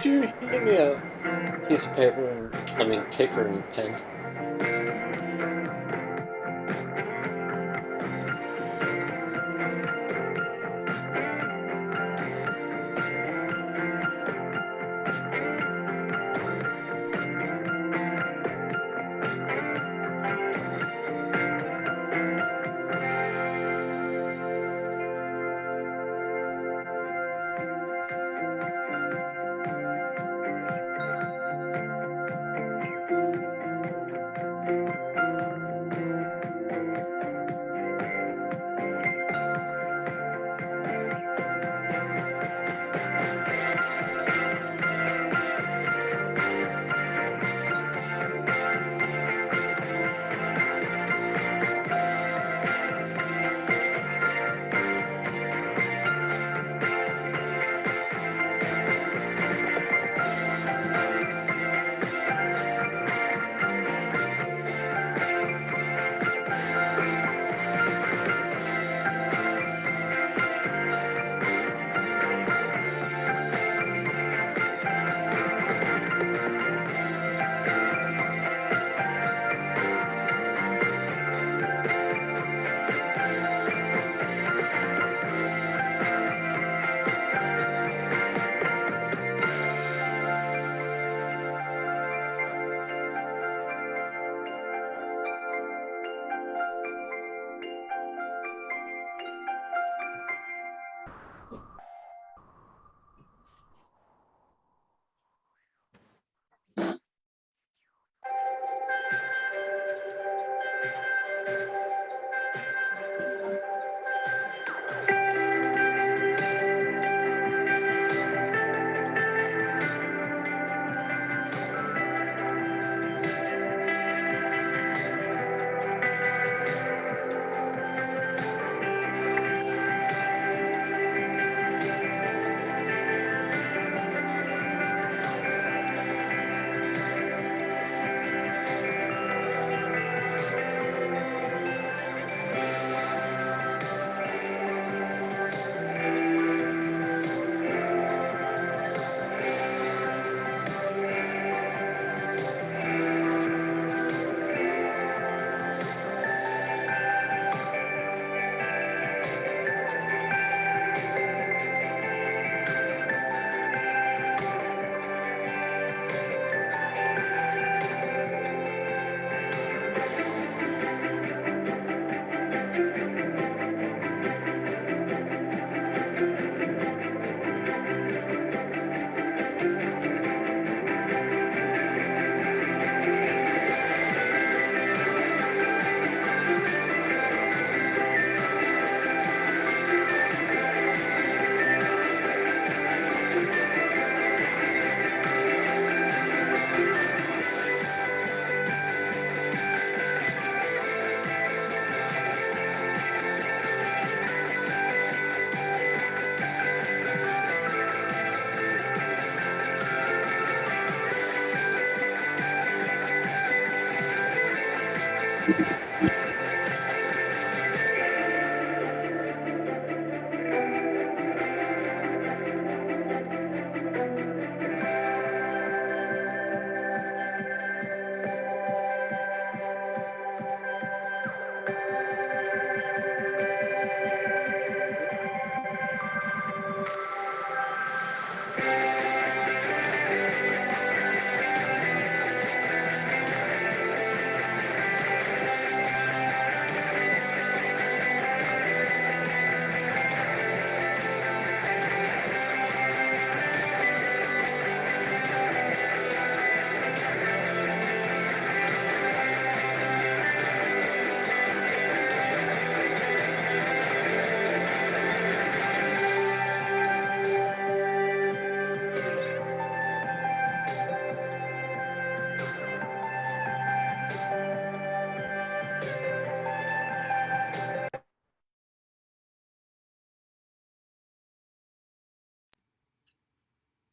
Could you hand me a piece of paper and, paper and pen?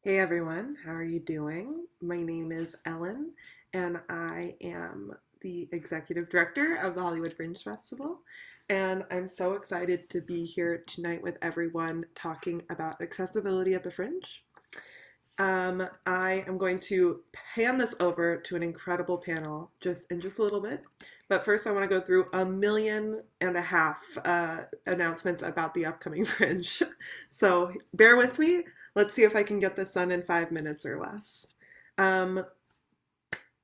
Hey everyone, how are you doing? My name is Ellen, and I am the executive director of the Hollywood Fringe Festival. And I'm so excited to be here tonight with everyone talking about accessibility at the Fringe. I am going to hand this over to an incredible panel in just a little bit. But first, I want to go through 1.5 million announcements about the upcoming Fringe. So bear with me. Let's see if I can get this done in 5 minutes or less. Um,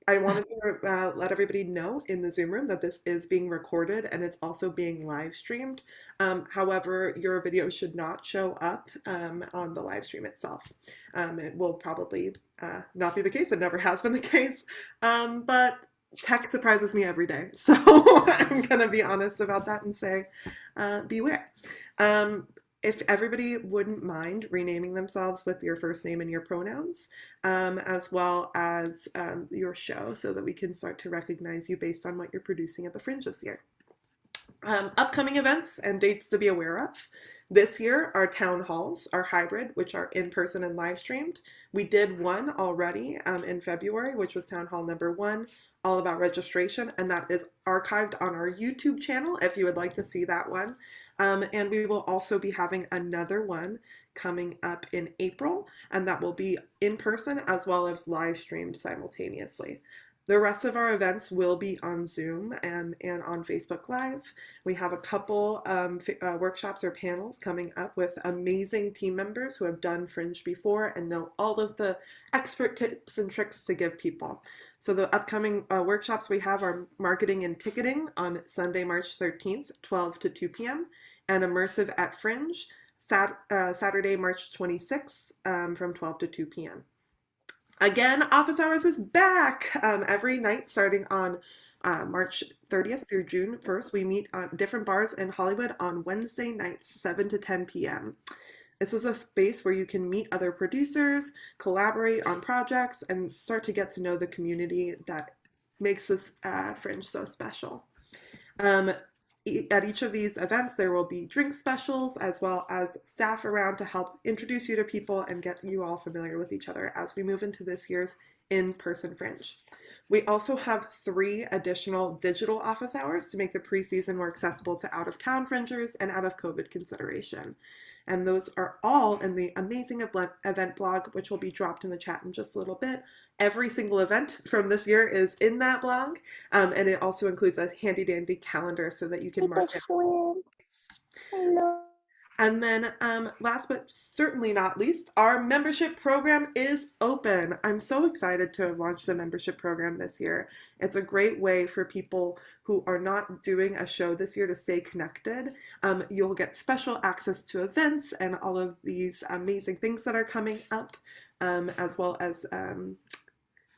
I wanted to let everybody know in the Zoom room that this is being recorded and it's also being live streamed. However, your video should not show up on the live stream itself. It will probably not be the case. It never has been the case. But tech surprises me every day. So I'm going to be honest about that and say, beware. If everybody wouldn't mind renaming themselves with your first name and your pronouns, as well as your show, so that we can start to recognize you based on what you're producing at the Fringe this year. Upcoming events and dates to be aware of. This year, our town halls are hybrid, which are in person and live streamed. We did one already in February, which was town hall number 1, all about registration, and that is archived on our YouTube channel if you would like to see that one. And we will also be having another one coming up in April, and that will be in person as well as live streamed simultaneously. The rest of our events will be on Zoom and on Facebook Live. We have a couple workshops or panels coming up with amazing team members who have done Fringe before and know all of the expert tips and tricks to give people. So the upcoming workshops we have are marketing and ticketing on Sunday, March 13th, 12 to 2 p.m. and immersive at Fringe, Saturday, March 26th from 12 to 2 p.m. Again, office hours is back every night starting on March 30th through June 1st. We meet at different bars in Hollywood on Wednesday nights, 7 to 10 p.m. This is a space where you can meet other producers, collaborate on projects, and start to get to know the community that makes this Fringe so special. At each of these events, there will be drink specials as well as staff around to help introduce you to people and get you all familiar with each other as we move into this year's in-person Fringe. We also have 3 additional digital office hours to make the preseason more accessible to out-of-town Fringers and out of COVID consideration. And those are all in the amazing event blog, which will be dropped in the chat in just a little bit. Every single event from this year is in that blog, and it also includes a handy dandy calendar so that you can mark it. And then last but certainly not least, our membership program is open. I'm so excited to launch the membership program this year. It's a great way for people who are not doing a show this year to stay connected. You'll get special access to events and all of these amazing things that are coming up, as well as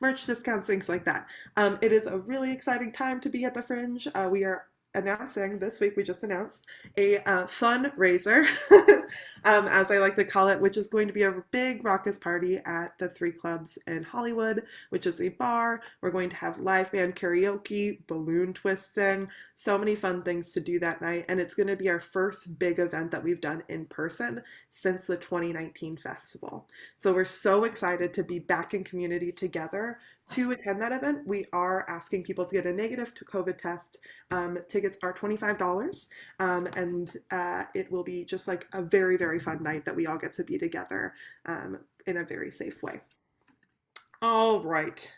merch discounts, things like that. It is a really exciting time to be at the Fringe. We are announcing this week, we just announced a fundraiser, as I like to call it, which is going to be a big raucous party at the 3 Clubs in Hollywood, which is a bar. We're going to have live band karaoke, balloon twisting, so many fun things to do that night. And it's going to be our first big event that we've done in person since the 2019 festival. So we're so excited to be back in community together. To attend that event, we are asking people to get a negative COVID test. Tickets are $25, and it will be just like a very, very fun night that we all get to be together in a very safe way. All right.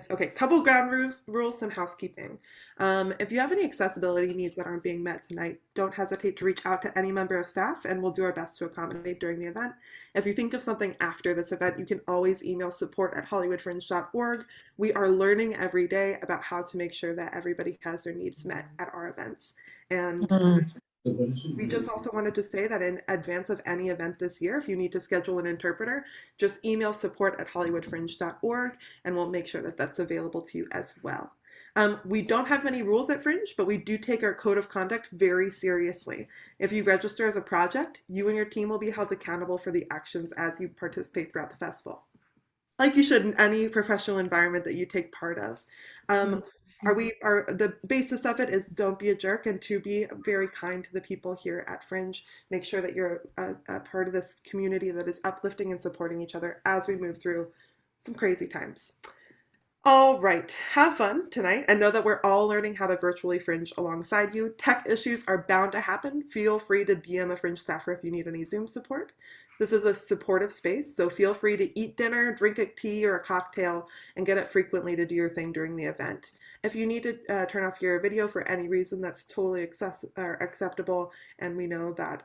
Okay, couple ground rules, some housekeeping. If you have any accessibility needs that aren't being met tonight, don't hesitate to reach out to any member of staff and we'll do our best to accommodate during the event. If you think of something after this event, you can always email support@hollywoodfringe.org. We are learning every day about how to make sure that everybody has their needs met at our events. And we just also wanted to say that in advance of any event this year, if you need to schedule an interpreter, just email support@hollywoodfringe.org and we'll make sure that that's available to you as well. We don't have many rules at Fringe, but we do take our code of conduct very seriously. If you register as a project, you and your team will be held accountable for the actions as you participate throughout the festival, like you should in any professional environment that you take part of. The basis of it is don't be a jerk and to be very kind to the people here at Fringe. Make sure that you're a part of this community that is uplifting and supporting each other as we move through some crazy times. All right, have fun tonight and know that we're all learning how to virtually Fringe alongside you. Tech issues are bound to happen. Feel free to DM a Fringe staffer if you need any Zoom support. This is a supportive space, so feel free to eat dinner, drink a tea or a cocktail, and get up frequently to do your thing during the event. If you need to turn off your video for any reason, that's totally acceptable, and we know that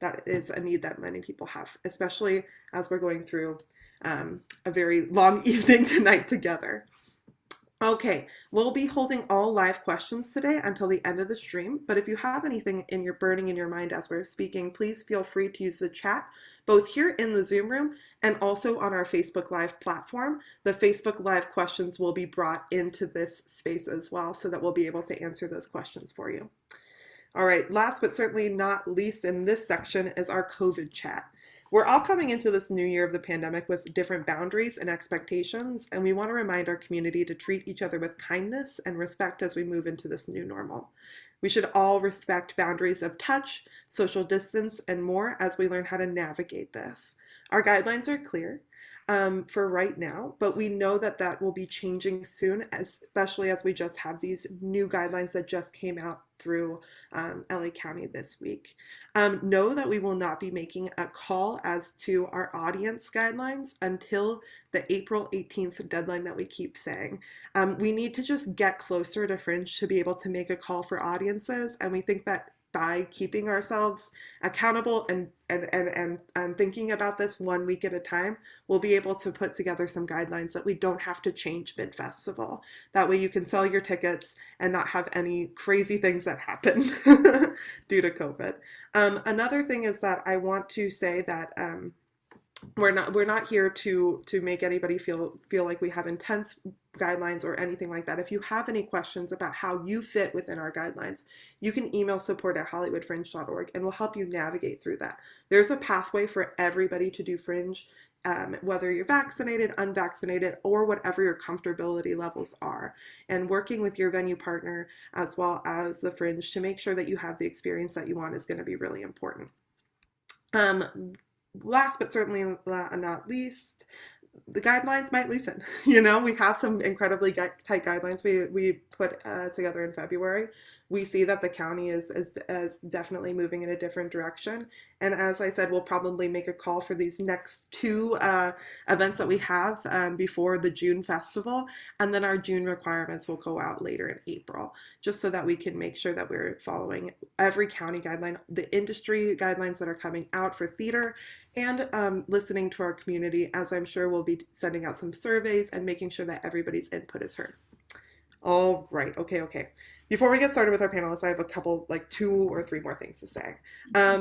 that is a need that many people have, especially as we're going through a very long evening tonight together. Okay, we'll be holding all live questions today until the end of the stream, but if you have anything burning in your mind as we're speaking, please feel free to use the chat, both here in the Zoom room and also on our Facebook Live platform. The Facebook Live questions will be brought into this space as well, so that we'll be able to answer those questions for you. All right, last but certainly not least in this section is our COVID chat. We're all coming into this new year of the pandemic with different boundaries and expectations, and we want to remind our community to treat each other with kindness and respect as we move into this new normal. We should all respect boundaries of touch, social distance, and more as we learn how to navigate this. Our guidelines are clear for right now, but we know that that will be changing soon, especially as we just have these new guidelines that just came out through LA County this week. Know that we will not be making a call as to our audience guidelines until the April 18th deadline that we keep saying. We need to just get closer to Fringe to be able to make a call for audiences, and we think that by keeping ourselves accountable and thinking about this 1 week at a time, we'll be able to put together some guidelines that we don't have to change mid-festival. That way you can sell your tickets and not have any crazy things that happen due to COVID. Another thing is that I want to say that we're not here to make anybody feel like we have intense guidelines or anything like that. If you have any questions about how you fit within our guidelines, you can email support@hollywoodfringe.org and we'll help you navigate through that. There's a pathway for everybody to do Fringe, whether you're vaccinated, unvaccinated, or whatever your comfortability levels are. And working with your venue partner as well as the Fringe to make sure that you have the experience that you want is going to be really important. Last but certainly not least, the guidelines might loosen. You know, we have some incredibly tight guidelines we put together in February. We see that the county is definitely moving in a different direction. And as I said, we'll probably make a call for these next two events that we have before the June festival. And then our June requirements will go out later in April, just so that we can make sure that we're following every county guideline, the industry guidelines that are coming out for theater, and listening to our community, as I'm sure we'll be sending out some surveys and making sure that everybody's input is heard. All right, okay. Before we get started with our panelists, I have a couple, like 2 or 3 more things to say.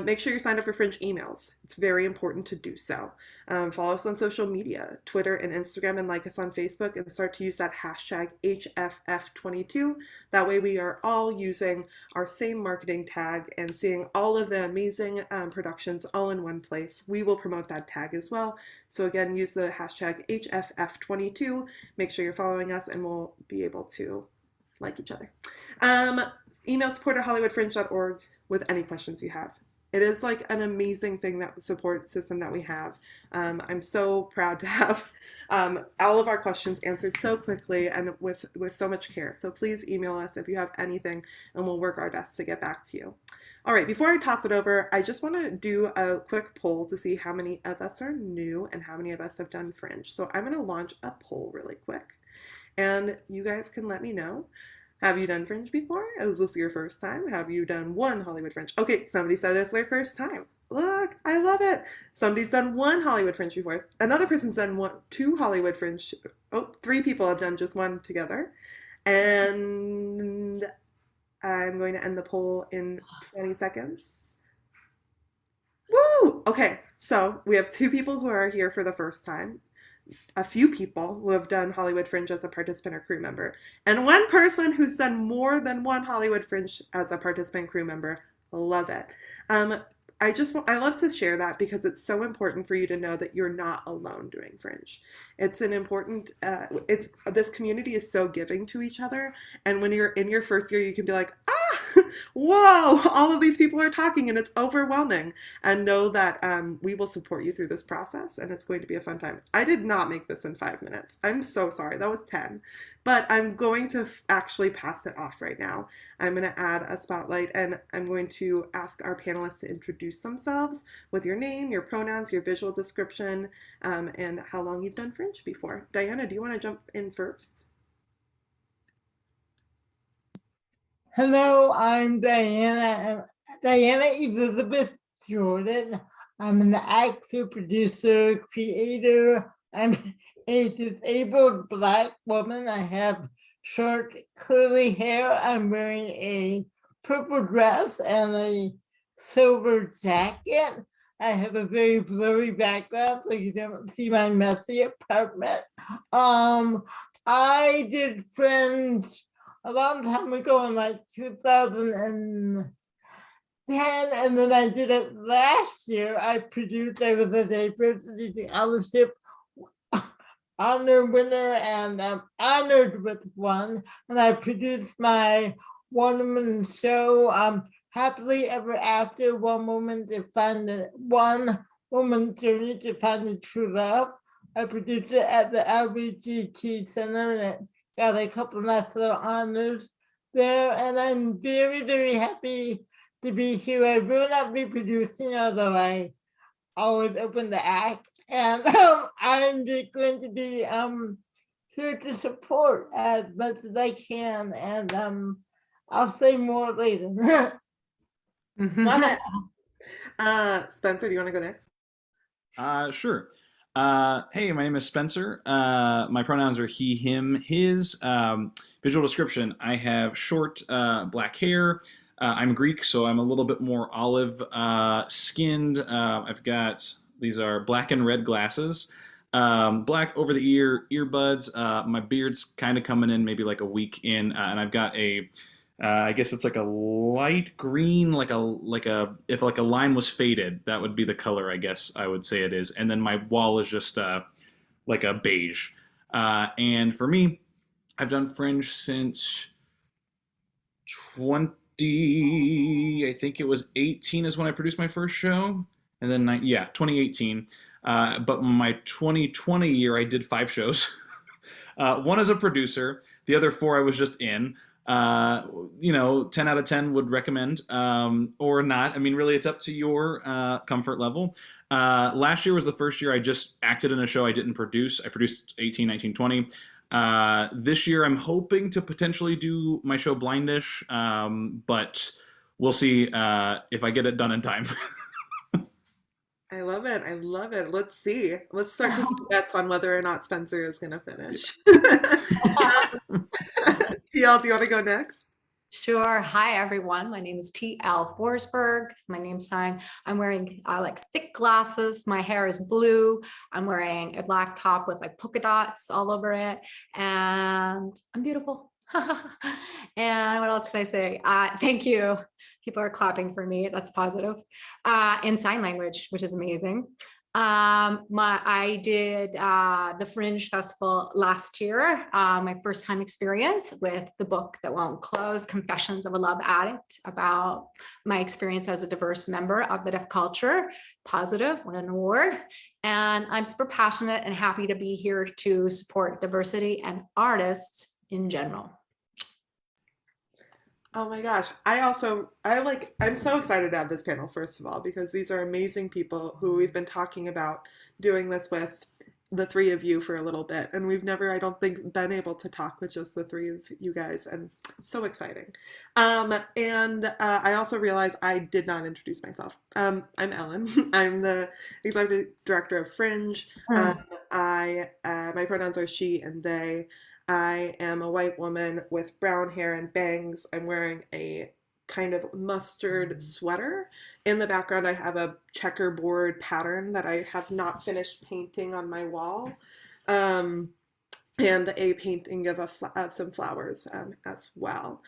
Make sure you're signed up for Fringe emails. It's very important to do so. Follow us on social media, Twitter and Instagram, and like us on Facebook, and start to use that hashtag HFF22. That way we are all using our same marketing tag and seeing all of the amazing productions all in one place. We will promote that tag as well. So again, use the hashtag HFF22. Make sure you're following us and we'll be able to like each other. Email support@hollywoodfringe.org with any questions you have. It is like an amazing thing, that support system that we have. I'm so proud to have all of our questions answered so quickly and with so much care. So please email us if you have anything and we'll work our best to get back to you. All right, before I toss it over, I just want to do a quick poll to see how many of us are new and how many of us have done Fringe. So I'm going to launch a poll really quick. And you guys can let me know. Have you done Fringe before? Is this your first time? Have you done one Hollywood Fringe? Okay, somebody said it's their first time. Look, I love it. Somebody's done one Hollywood Fringe before. Another person's done 2 Hollywood Fringe. Oh, 3 people have done just one together. And I'm going to end the poll in 20 seconds. Woo! Okay, so we have 2 people who are here for the first time, a few people who have done Hollywood Fringe as a participant or crew member, and 1 person who's done more than 1 Hollywood Fringe as a participant crew member. Love it. I love to share that because it's so important for you to know that you're not alone doing Fringe. It's an important, this community is so giving to each other. And when you're in your first year, you can be like, Whoa, all of these people are talking and it's overwhelming. And know that we will support you through this process and it's going to be a fun time. I did not make this in 5 minutes. I'm so sorry. That was 10. But I'm going to actually pass it off right now. I'm going to add a spotlight and I'm going to ask our panelists to introduce themselves with your name, your pronouns, your visual description, and how long you've done Fringe before. Diana, do you want to jump in first? Hello, I'm Diana. Diana Elizabeth Jordan. I'm an actor, producer, creator. I'm a disabled Black woman. I have short, curly hair. I'm wearing a purple dress and a silver jacket. I have a very blurry background, so you don't see my messy apartment. I did Fringe a long time ago in like 2010, and then I did it last year. I was a diversity scholarship honor winner, and I'm honored with one. And I produced my one-woman show, Happily Ever After, one woman journey to find the true love. I produced it at the LGBT Center, and it got a couple national honors there, and I'm very, very happy to be here. I will not be producing, although I always open the act, and I'm just going to be here to support as much as I can, and I'll say more later. Love it. Spencer, do you want to go next? Sure. Hey, my name is Spencer. My pronouns are he, him, his. Visual description: I have short black hair. I'm Greek, so I'm a little bit more olive skinned. I've got, these are black and red glasses. Black over the earbuds. My beard's kind of coming in maybe like a week in, and I've got a I guess it's like a light green, if like a line was faded, that would be the color, I guess I would say it is. And then my wall is just like a beige. And for me, I've done Fringe since I think it was 18 is when I produced my first show, and then 2018. But my 2020 year, I did 5 shows. One as a producer, the other 4 I was just in. 10 out of 10 would recommend, or not. I mean, really, it's up to your comfort level. Last year was the first year I just acted in a show I didn't produce. I produced 18, 19, 20. This year I'm hoping to potentially do my show Blindish, but we'll see if I get it done in time. I love it. I love it. Let's see. Let's start taking bets on whether or not Spencer is going to finish. TL, do you want to go next? Sure. Hi, everyone. My name is T.L. Forsberg. It's my name sign. I'm wearing like thick glasses. My hair is blue. I'm wearing a black top with like polka dots all over it. And I'm beautiful. And what else can I say? Thank you. People are clapping for me. That's positive. In sign language, which is amazing. I did the Fringe Festival last year, my first time experience with the book that won't close, Confessions of a Love Addict, about my experience as a diverse member of the deaf culture. Positive, won an award. And I'm super passionate and happy to be here to support diversity and artists in general. Oh my gosh. I'm so excited to have this panel, first of all, because these are amazing people who we've been talking about doing this with, the 3 of you, for a little bit. And we've never, I don't think, been able to talk with just the 3 of you guys. And so exciting. I also realized I did not introduce myself. I'm Ellen. I'm the executive director of Fringe. My pronouns are she and they. I am a white woman with brown hair and bangs. I'm wearing a kind of mustard sweater. In the background, I have a checkerboard pattern that I have not finished painting on my wall, and a painting of some flowers as well.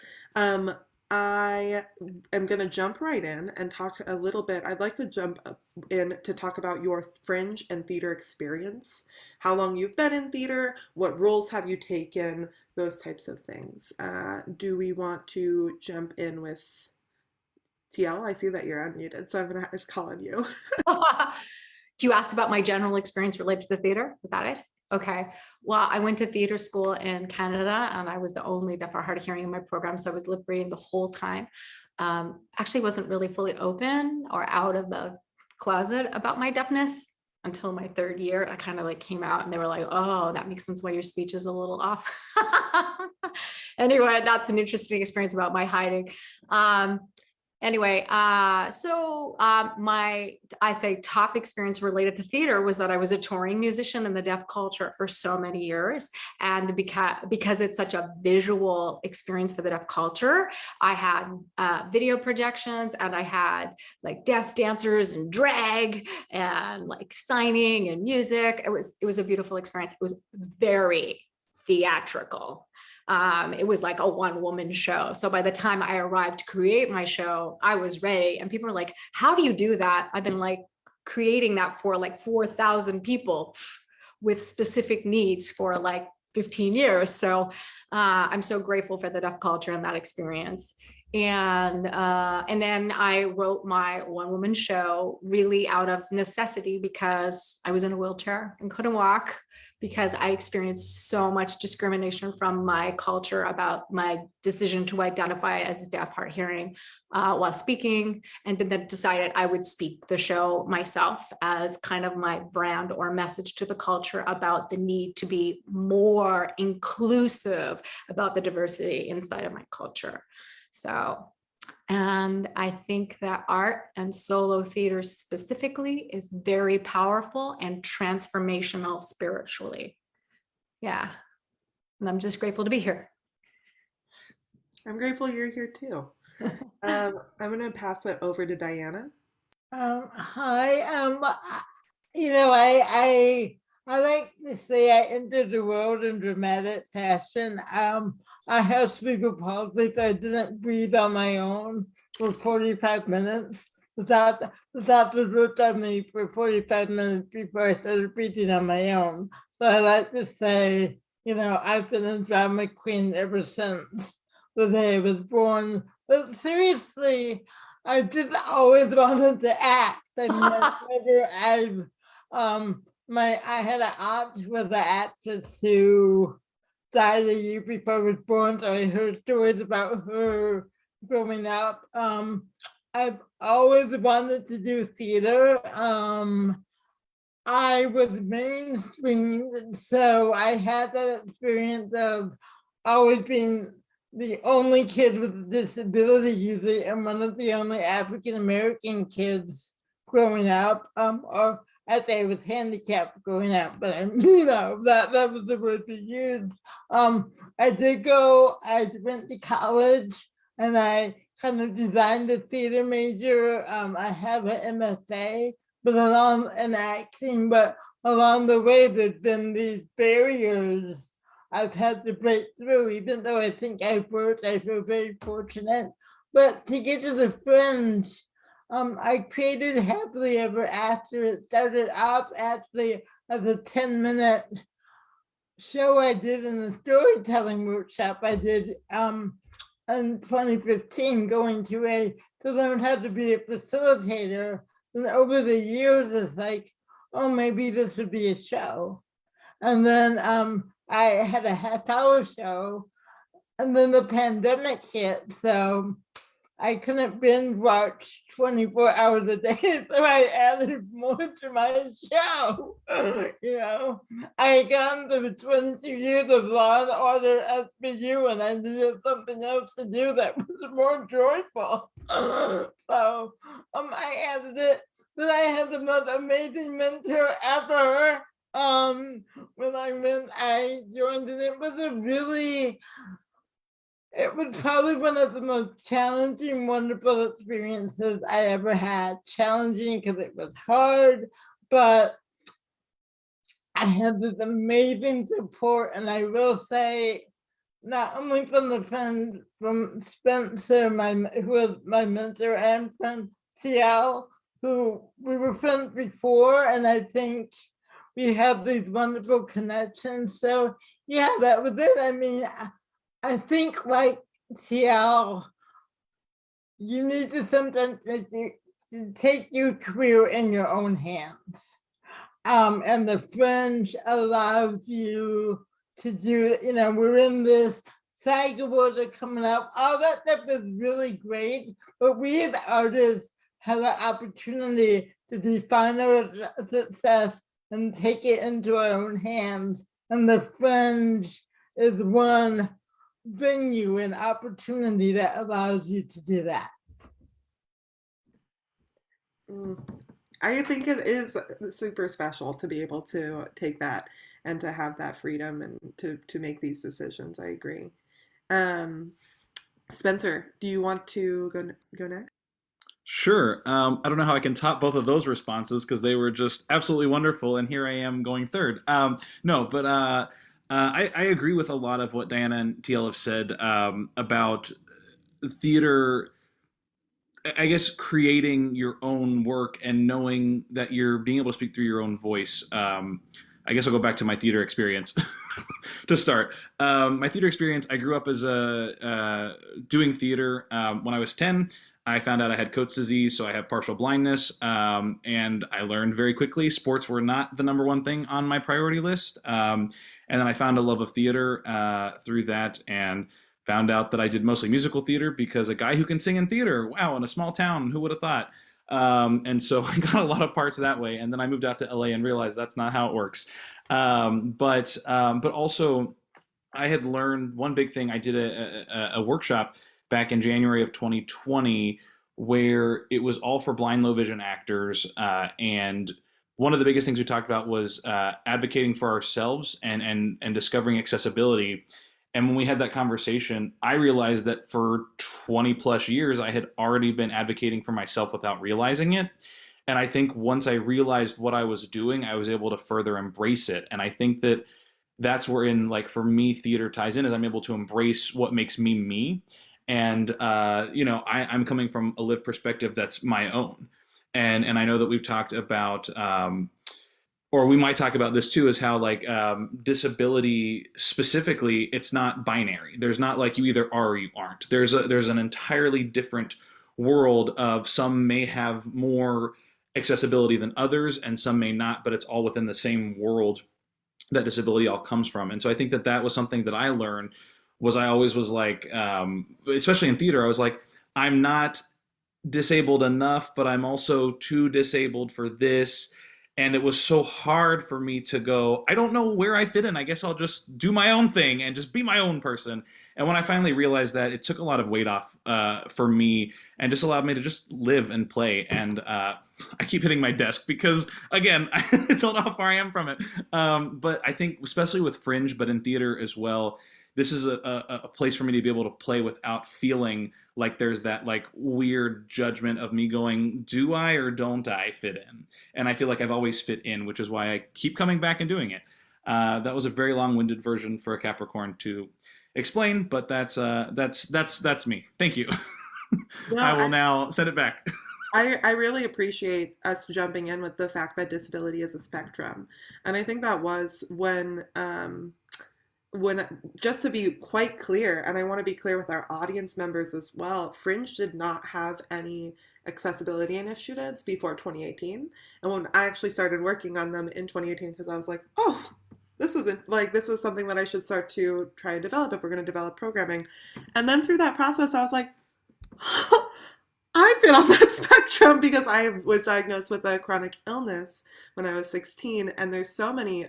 I am going to jump right in and talk a little bit. I'd like to jump in to talk about your Fringe and theater experience, how long you've been in theater, what roles have you taken, those types of things. Do we want to jump in with TL, I see that you're unmuted, so I'm gonna have to call on you. You asked about my general experience related to theater? Was that it? Okay. Well, I went to theater school in Canada and I was the only deaf or hard of hearing in my program. So I was lip reading the whole time. Actually wasn't really fully open or out of the closet about my deafness until my third year. I kind of like came out and they were like, oh, that makes sense why your speech is a little off. Anyway, that's an interesting experience about my hiding. Anyway, my, I say top experience related to theater was that I was a touring musician in the deaf culture for so many years. And because it's such a visual experience for the deaf culture, I had video projections and I had like deaf dancers and drag and like signing and music. It was a beautiful experience. It was very theatrical. It was like a one-woman show. So by the time I arrived to create my show, I was ready. And people were like, how do you do that? I've been like creating that for like 4,000 people with specific needs for like 15 years. So I'm so grateful for the deaf culture and that experience. And then I wrote my one-woman show really out of necessity because I was in a wheelchair and couldn't walk, because I experienced so much discrimination from my culture about my decision to identify as deaf, hard hearing while speaking, and then decided I would speak the show myself as kind of my brand or message to the culture about the need to be more inclusive about the diversity inside of my culture. So, and I think that art and solo theater specifically is very powerful and transformational spiritually. Yeah. And I'm just grateful to be here. I'm grateful you're here too. I'm gonna pass it over to Diana. Hi. I like to say I entered the world in dramatic fashion. I have cerebral palsy, so I didn't breathe on my own for 45 minutes. The doctor looked at me for 45 minutes before I started breathing on my own. So I like to say, I've been a drama queen ever since the day I was born. But seriously, I did always wanted to act. I mean, I had an aunt who was an actress who died a year before I was born, so I heard stories about her growing up. I've always wanted to do theater. I was mainstream, so I had that experience of always being the only kid with a disability usually, and one of the only African-American kids growing up, or I'd say I was handicapped growing up, but that was the word we used. I went to college and I kind of designed a theater major. I have an MFA, but in acting, but along the way, there's been these barriers I've had to break through. Even though I think I've worked, I feel very fortunate. But to get to the Fringe, I created Happily Ever After. It started off actually as a 10-minute show I did in the storytelling workshop I did in 2015, going to learn how to be a facilitator. And over the years, it's like, oh, maybe this would be a show. And then I had a half-hour show, and then the pandemic hit, so I couldn't binge watch 24 hours a day, so I added more to my show. I got through 22 years of Law and Order SVU, and I needed something else to do that was more joyful. So I added it. Then I had the most amazing mentor ever. When I joined, and it was probably one of the most challenging, wonderful experiences I ever had. Challenging because it was hard, but I had this amazing support. And I will say, not only from the friend from Spencer, who was my mentor, and from TL, who we were friends before, and I think we have these wonderful connections. So yeah, that was it. I mean, I think like TL, you need to sometimes take your career in your own hands. And the Fringe allows you to do, we're in this SAG Awards are coming up. All that stuff is really great, but we as artists have an opportunity to define our success and take it into our own hands. And the Fringe is one venue and opportunity that allows you to do that. I think it is super special to be able to take that and to have that freedom and to make these decisions. I agree. Spencer, do you want to go next? Sure. I don't know how I can top both of those responses because they were just absolutely wonderful, and here I am going third. No, but I agree with a lot of what Diana and TL have said about theater. I guess creating your own work and knowing that you're being able to speak through your own voice. I guess I'll go back to my theater experience to start. My theater experience, I grew up as doing theater. When I was 10, I found out I had Coates disease, so I had partial blindness, and I learned very quickly sports were not the number one thing on my priority list. And then I found a love of theater through that, and found out that I did mostly musical theater because a guy who can sing in theater, wow, in a small town, who would have thought? And so I got a lot of parts that way, and then I moved out to LA and realized that's not how it works. But also, I had learned one big thing. I did a workshop back in January of 2020 where it was all for blind, low vision actors, and one of the biggest things we talked about was advocating for ourselves and discovering accessibility. And when we had that conversation, I realized that for 20 plus years, I had already been advocating for myself without realizing it. And I think once I realized what I was doing, I was able to further embrace it. And I think that that's where, like, for me, theater ties in, is I'm able to embrace what makes me me. And, I'm coming from a lived perspective that's my own. And I know that we've talked about, or we might talk about this too, is how, like, disability specifically, it's not binary. There's not like you either are or you aren't. There's an entirely different world of some may have more accessibility than others and some may not, but it's all within the same world that disability all comes from. And so I think that was something that I learned. Was I always was like, especially in theater, I was like, I'm not disabled enough, but I'm also too disabled for this. And it was so hard for me to go, I don't know where I fit in. I guess I'll just do my own thing and just be my own person. And when I finally realized that, it took a lot of weight off for me and just allowed me to just live and play. And I keep hitting my desk because, again, I don't know how far I am from it. But I think, especially with Fringe, but in theater as well, this is a place for me to be able to play without feeling like there's that, like, weird judgment of me going, do I or don't I fit in? And I feel like I've always fit in, which is why I keep coming back and doing it. That was a very long-winded version for a Capricorn to explain, but that's me. Thank you. Yeah, I will now send it back. I really appreciate us jumping in with the fact that disability is a spectrum. And I think that was when, just to be quite clear, and I want to be clear with our audience members as well, Fringe did not have any accessibility initiatives before 2018. And when I actually started working on them in 2018, because I was like, oh, this is something that I should start to try and develop if we're going to develop programming. And then through that process, I was like, I fit on that spectrum because I was diagnosed with a chronic illness when I was 16, and there's so many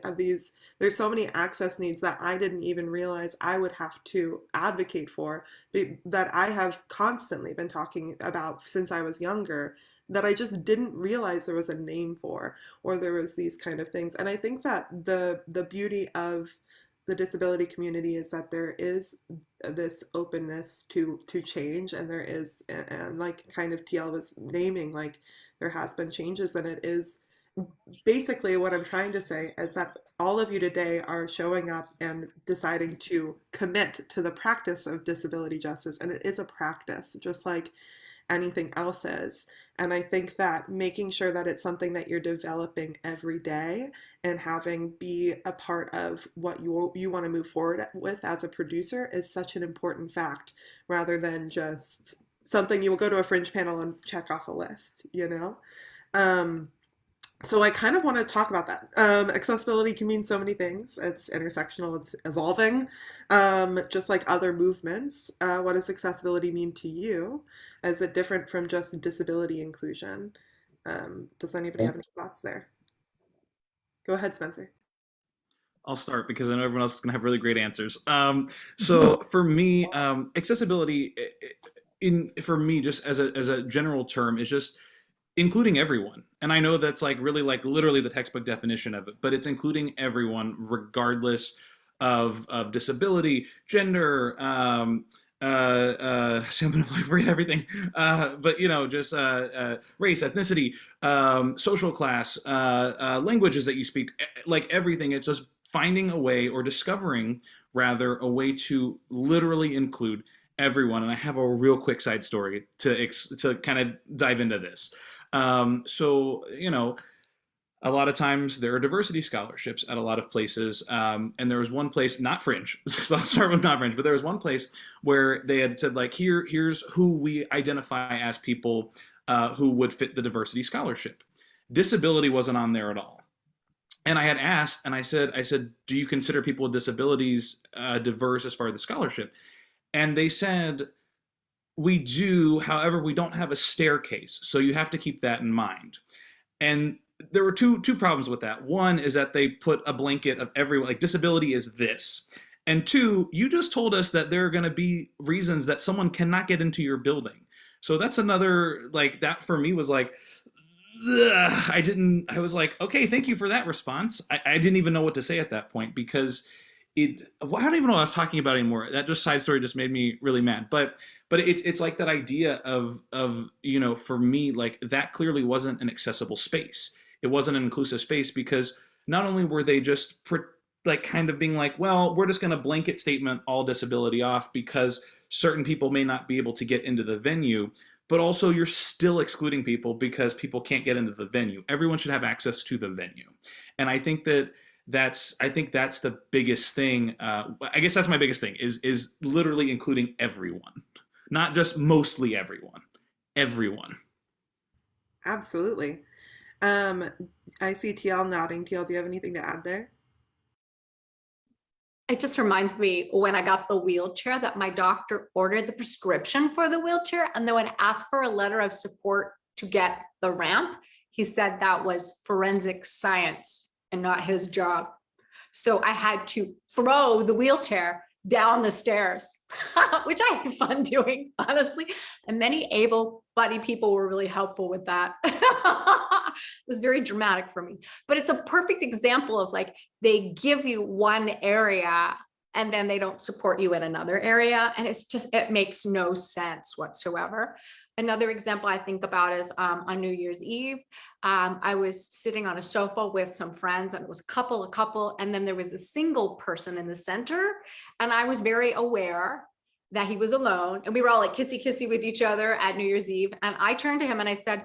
access needs that I didn't even realize I would have to advocate for, that I have constantly been talking about since I was younger, that I just didn't realize there was a name for, or there was these kind of things. And I think that the beauty of the disability community is that there is this openness to change, and there is, and like kind of TL was naming, like, there has been changes, and it is basically what I'm trying to say is that all of you today are showing up and deciding to commit to the practice of disability justice, and it is a practice just like anything else is. And I think that making sure that it's something that you're developing every day and having be a part of what you want to move forward with as a producer is such an important fact, rather than just something you will go to a Fringe panel and check off a list, you know? So I kind of want to talk about that. Accessibility can mean so many things. It's intersectional, it's evolving, just like other movements. What does accessibility mean to you? Is it different from just disability inclusion? Does anybody have any thoughts there? Go ahead, Spencer. I'll start because I know everyone else is going to have really great answers. So for me, accessibility, for me, just as a general term, is just including everyone. And I know that's like really like literally the textbook definition of it, but it's including everyone regardless of disability, gender, see, I'm gonna forget everything, but you know, just race, ethnicity, social class, languages that you speak, like everything. It's just finding a way, or discovering rather, a way to literally include everyone. And I have a real quick side story to kind of dive into this. So, you know, a lot of times there are diversity scholarships at a lot of places. And there was one place, not Fringe, so I'll start with not Fringe, but there was one place where they had said, like, here's who we identify as people who would fit the diversity scholarship. Disability wasn't on there at all. And I had asked, and I said, do you consider people with disabilities diverse as far as the scholarship? And they said, we do, however, we don't have a staircase. So you have to keep that in mind. And there were two problems with that. One is that they put a blanket of everyone, like disability is this. And two, you just told us that there are going to be reasons that someone cannot get into your building. So that's another, like, that for me was like, ugh, I was like, okay, thank you for that response. I didn't even know what to say at that point, because I don't even know what I was talking about anymore. That just side story just made me really mad. But it's like that idea of, you know, for me, like, that clearly wasn't an accessible space. It wasn't an inclusive space, because not only were they just like kind of being like, well, we're just going to blanket statement all disability off because certain people may not be able to get into the venue, but also you're still excluding people because people can't get into the venue. Everyone should have access to the venue. And I think that's the biggest thing. I guess that's my biggest thing is literally including everyone, not just mostly everyone, everyone. Absolutely. I see TL nodding. TL, do you have anything to add there? It just reminds me when I got the wheelchair that my doctor ordered the prescription for the wheelchair, and then when I asked for a letter of support to get the ramp, he said that was forensic science and not his job. So I had to throw the wheelchair down the stairs, which I had fun doing, honestly. And many able-bodied people were really helpful with that. It was very dramatic for me, but it's a perfect example of, like, they give you one area and then they don't support you in another area. And it's just, it makes no sense whatsoever. Another example I think about is on New Year's Eve, I was sitting on a sofa with some friends, and it was a couple, and then there was a single person in the center. And I was very aware that he was alone, and we were all like kissy with each other at New Year's Eve. And I turned to him and I said,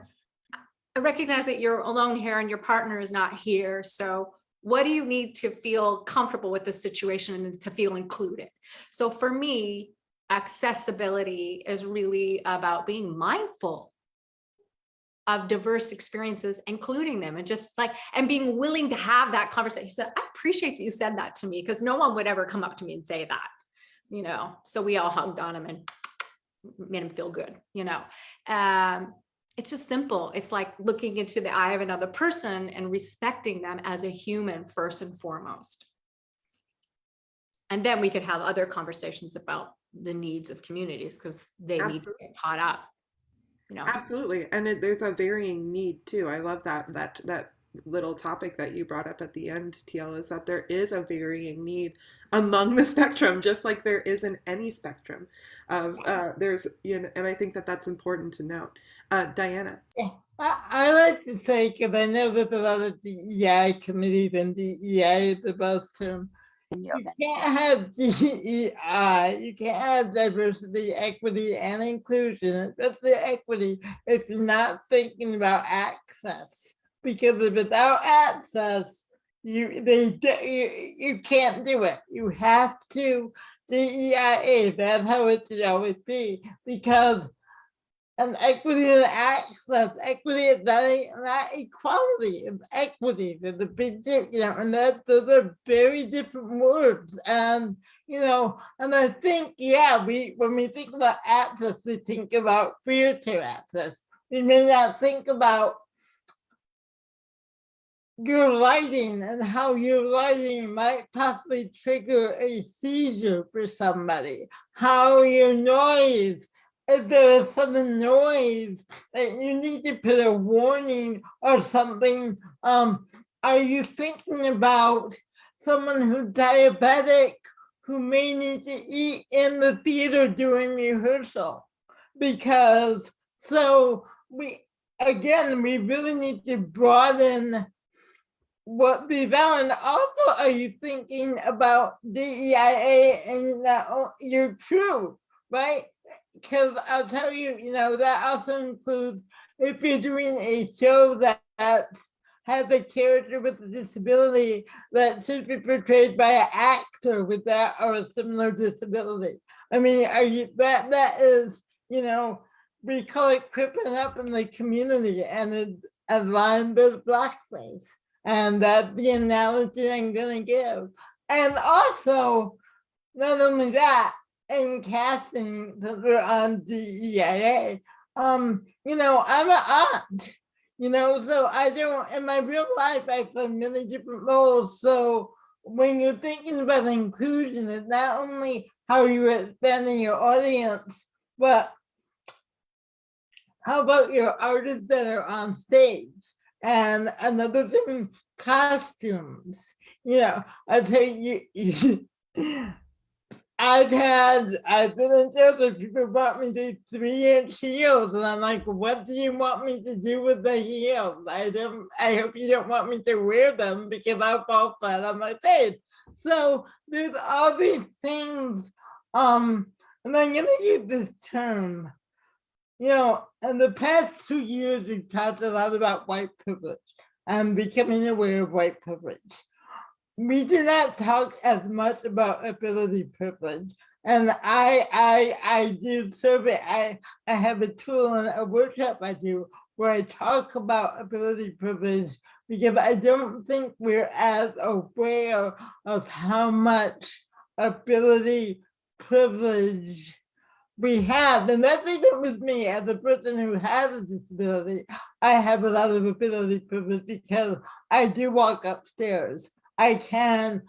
I recognize that you're alone here and your partner is not here. So what do you need to feel comfortable with this situation and to feel included? So for me, accessibility is really about being mindful of diverse experiences, including them, and just like, and being willing to have that conversation. He said, I appreciate that you said that to me, because no one would ever come up to me and say that, you know. So we all hugged on him and made him feel good, you know. It's just simple. It's like looking into the eye of another person and respecting them as a human first and foremost. And then we could have other conversations about the needs of communities, because they need to get caught up, you know. Absolutely. And there's a varying need too. I love that little topic that you brought up at the end, TL, is that there is a varying need among the spectrum, just like there is in any spectrum of there's, you know, and I think that that's important to note. Diana. Yeah, I like to say, because I know there's a lot of DEI committees, and DEI is the best term. You can't have DEI, you can't have diversity, equity, and inclusion, especially equity, if you're not thinking about access. Because without access, you can't do it. You have to DEIA. That's how it should always be. Because and equity and access, equity and not equality, and equity. There's a big difference, and those are very different words. And and I think, when we think about access, we think about wheelchair access. We may not think about your lighting and how your lighting might possibly trigger a seizure for somebody. How your noise, if there's sudden noise that you need to put a warning or something, are you thinking about someone who's diabetic who may need to eat in the theater during rehearsal? Because we really need to broaden what we found. Also, are you thinking about DEIA and your crew, right? Because I'll tell you, that also includes if you're doing a show that has a character with a disability that should be portrayed by an actor with that or a similar disability. I mean, are you that is, we call it crippling up in the community, and it's aligned with blackface. And that's the analogy I'm going to give. And also, not only that, in casting, that we're on DEIA, I'm an aunt, so I don't, in my real life, I play many different roles. So when you're thinking about inclusion, it's not only how you're expanding your audience, but how about your artists that are on stage? And another thing, costumes. I tell you, I've been in shows where people brought me these 3-inch heels, and I'm like, what do you want me to do with the heels? I hope you don't want me to wear them because I'll fall flat on my face. So there's all these things. And I'm gonna use this term. In the past 2 years, we've talked a lot about white privilege and becoming aware of white privilege. We do not talk as much about ability privilege. And I do survey, I have a tool and a workshop I do where I talk about ability privilege because I don't think we're as aware of how much ability privilege we have. And that's even with me as a person who has a disability. I have a lot of ability privilege because I do walk upstairs. I can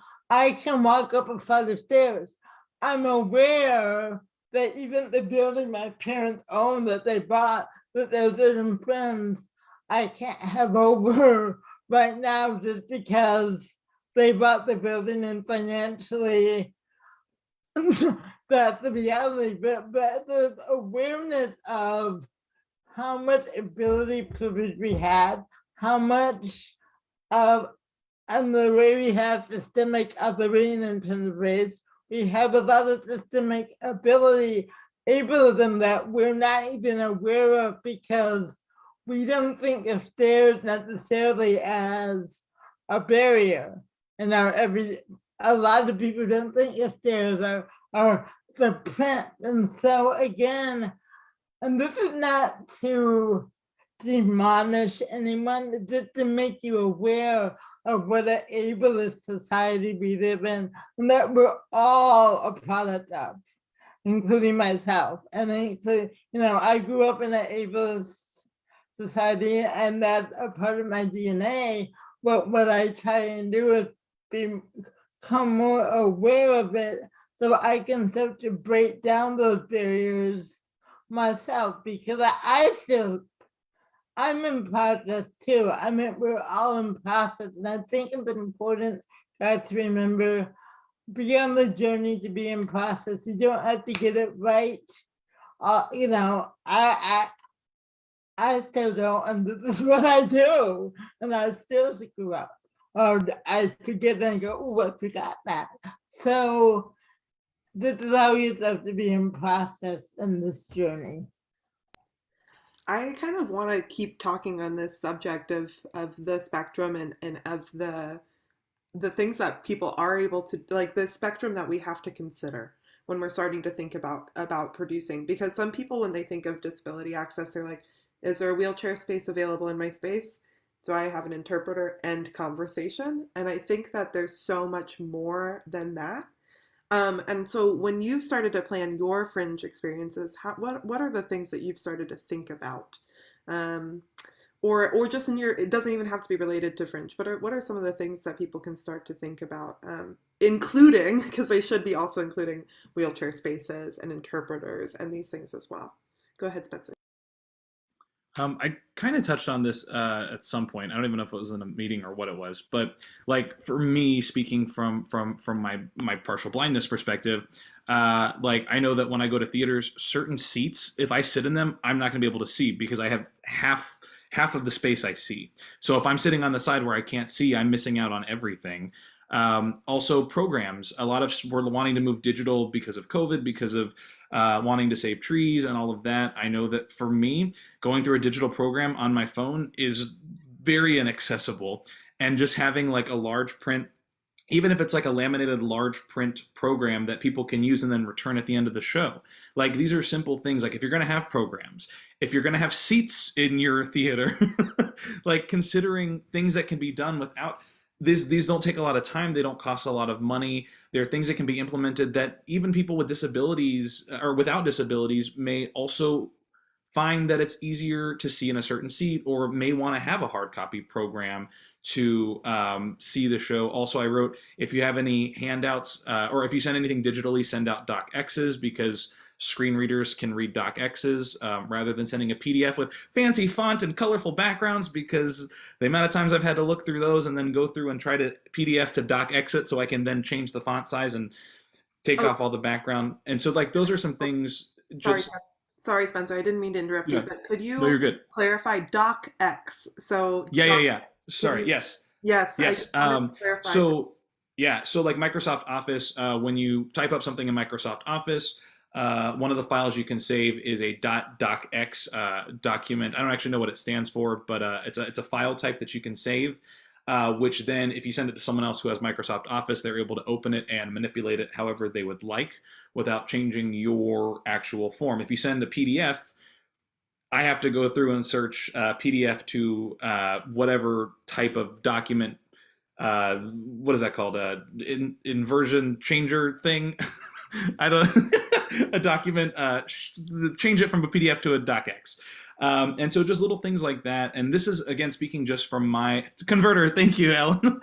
walk up a flight of stairs. I'm aware that even the building my parents own that they bought, that they're certain friends I can't have over right now just because they bought the building and financially that's the reality. But the awareness of how much ability privilege we had, how much of, and the way we have systemic operating in terms of race, we have a lot of systemic ableism that we're not even aware of because we don't think of stairs necessarily as a barrier. And a lot of people don't think of stairs are the print. And so again, and this is not to demolish anyone, it's just to make you aware of what an ableist society we live in, and that we're all a product of, including myself. And I grew up in an ableist society, and that's a part of my DNA. But what I try and do is become more aware of it so I can start to break down those barriers myself, because I'm in process too. I mean, we're all in process, and I think it's important, guys, to remember, be on the journey to be in process. You don't have to get it right. I still don't, and this is what I do, and I still screw up, or I forget and go, oh, I forgot that. So this allows yourself to be in process in this journey. I kind of want to keep talking on this subject of the spectrum and of the things that people are able to, like the spectrum that we have to consider, when we're starting to think about producing. Because some people, when they think of disability access, they're like, is there a wheelchair space available in my space? Do I have an interpreter? End conversation. And I think that there's so much more than that. And so when you've started to plan your Fringe experiences, what are the things that you've started to think about? Or just in your, it doesn't even have to be related to Fringe, but what are some of the things that people can start to think about, including, because they should be also including wheelchair spaces and interpreters and these things as well. Go ahead, Spencer. I kind of touched on this at some point. I don't even know if it was in a meeting or what it was, but like for me, speaking from my partial blindness perspective, like I know that when I go to theaters, certain seats, if I sit in them, I'm not going to be able to see because I have half of the space I see. So if I'm sitting on the side where I can't see, I'm missing out on everything. Also programs, a lot of we're wanting to move digital because of COVID, because of wanting to save trees and all of that. I know that for me, going through a digital program on my phone is very inaccessible. And just having like a large print, even if it's like a laminated large print program that people can use and then return at the end of the show. Like these are simple things. Like if you're going to have programs, if you're going to have seats in your theater, like considering things that can be done without these don't take a lot of time. They don't cost a lot of money. There are things that can be implemented that even people with disabilities or without disabilities may also find that it's easier to see in a certain seat, or may want to have a hard copy program to see the show. Also, I wrote, if you have any handouts or if you send anything digitally, send out docx's, because screen readers can read docx's rather than sending a PDF with fancy font and colorful backgrounds, because the amount of times I've had to look through those and then go through and try to PDF to docx it so I can then change the font size and take off all the background. And so like those are some things. Sorry, Spencer, I didn't mean to interrupt you, but could you No, you're good. clarify docx? So Yeah. Sorry. Yes. Yes. So like Microsoft Office, when you type up something in Microsoft Office, one of the files you can save is a .docx document. I don't actually know what it stands for, but it's a file type that you can save, which then if you send it to someone else who has Microsoft Office, they're able to open it and manipulate it however they would like without changing your actual form. If you send a PDF, I have to go through and search PDF to whatever type of document. What is that called? Inversion changer thing. I don't. A document. Change it from a PDF to a docx. And so just little things like that. And this is again speaking just from my converter. Thank you, Ellen.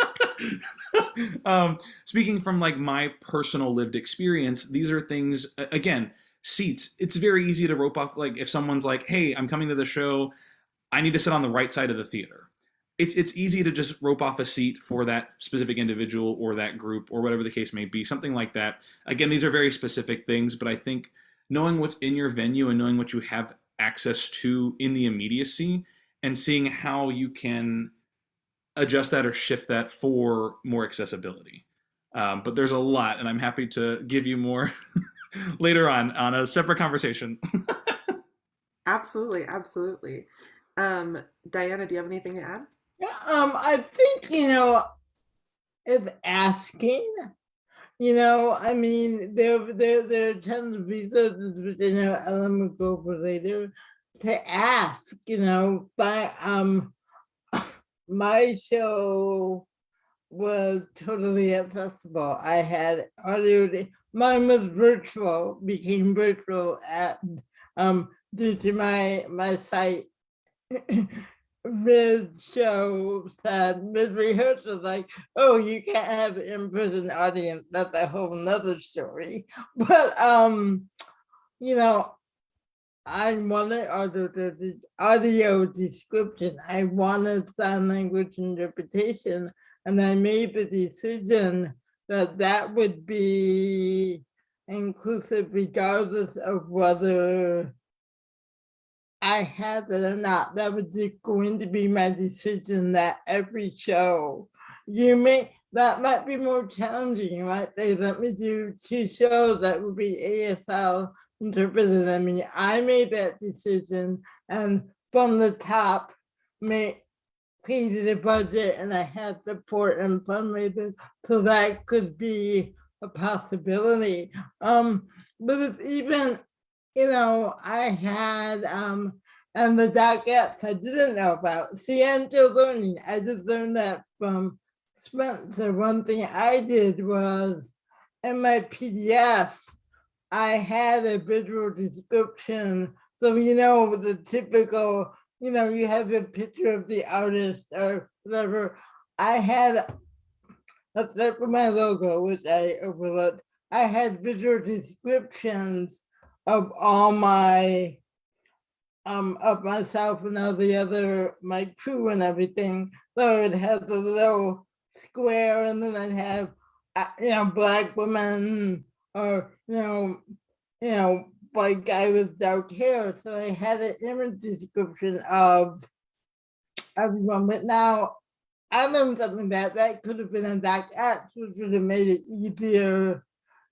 Speaking from like my personal lived experience, these are things again. Seats, it's very easy to rope off. Like if someone's like, hey, I'm coming to the show, I need to sit on the right side of the theater. It's easy to just rope off a seat for that specific individual or that group or whatever the case may be, something like that. Again, these are very specific things, but I think knowing what's in your venue and knowing what you have access to in the immediacy and seeing how you can adjust that or shift that for more accessibility. But there's a lot, and I'm happy to give you more later on a separate conversation. Absolutely. Diana, do you have anything to add? Yeah, I think, if asking, I mean, there are tons of resources, which Ellen will go over later, to ask, but my show was totally accessible. I had audio. Mine was virtual, became virtual due to my site. Mid show said mid rehearsal, like, oh, you can't have an in-person audience. That's a whole nother story. But I wanted audio description. I wanted sign language interpretation, and I made the decision that would be inclusive regardless of whether I had it or not. That was going to be my decision. That every show that might be more challenging. You might say, let me do 2 shows that would be ASL interpreted. I mean, I made that decision, and from the top, created a budget, and I had support and fundraising, so that could be a possibility. But it's even, I had and the dockets I didn't know about. See, I'm still learning. I just learned that from Spencer. One thing I did was in my PDF, I had a visual description. So, the typical, you have a picture of the artist or whatever. I had, except for my logo, which I overlooked, I had visual descriptions of all my of myself and all the other my crew and everything. So it has a little square, and then I'd have Black women, or white guy with dark hair. So I had an image description of everyone. But now I learned something that could have been a dark X, which would have made it easier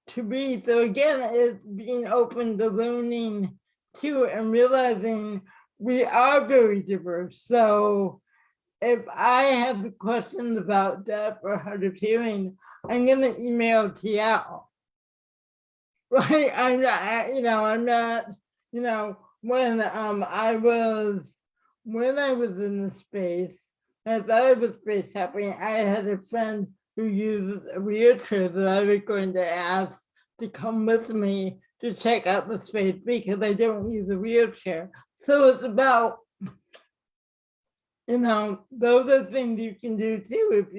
to read. So again, it's being open to learning too, and realizing we are very diverse. So if I have questions about deaf or hard of hearing, I'm gonna email TL. Right? I'm not, I'm not, when I was in the space, I thought I was space happening. I had a friend who uses a wheelchair that I was going to ask to come with me to check out the space because I don't use a wheelchair. So it's about, those are things you can do too if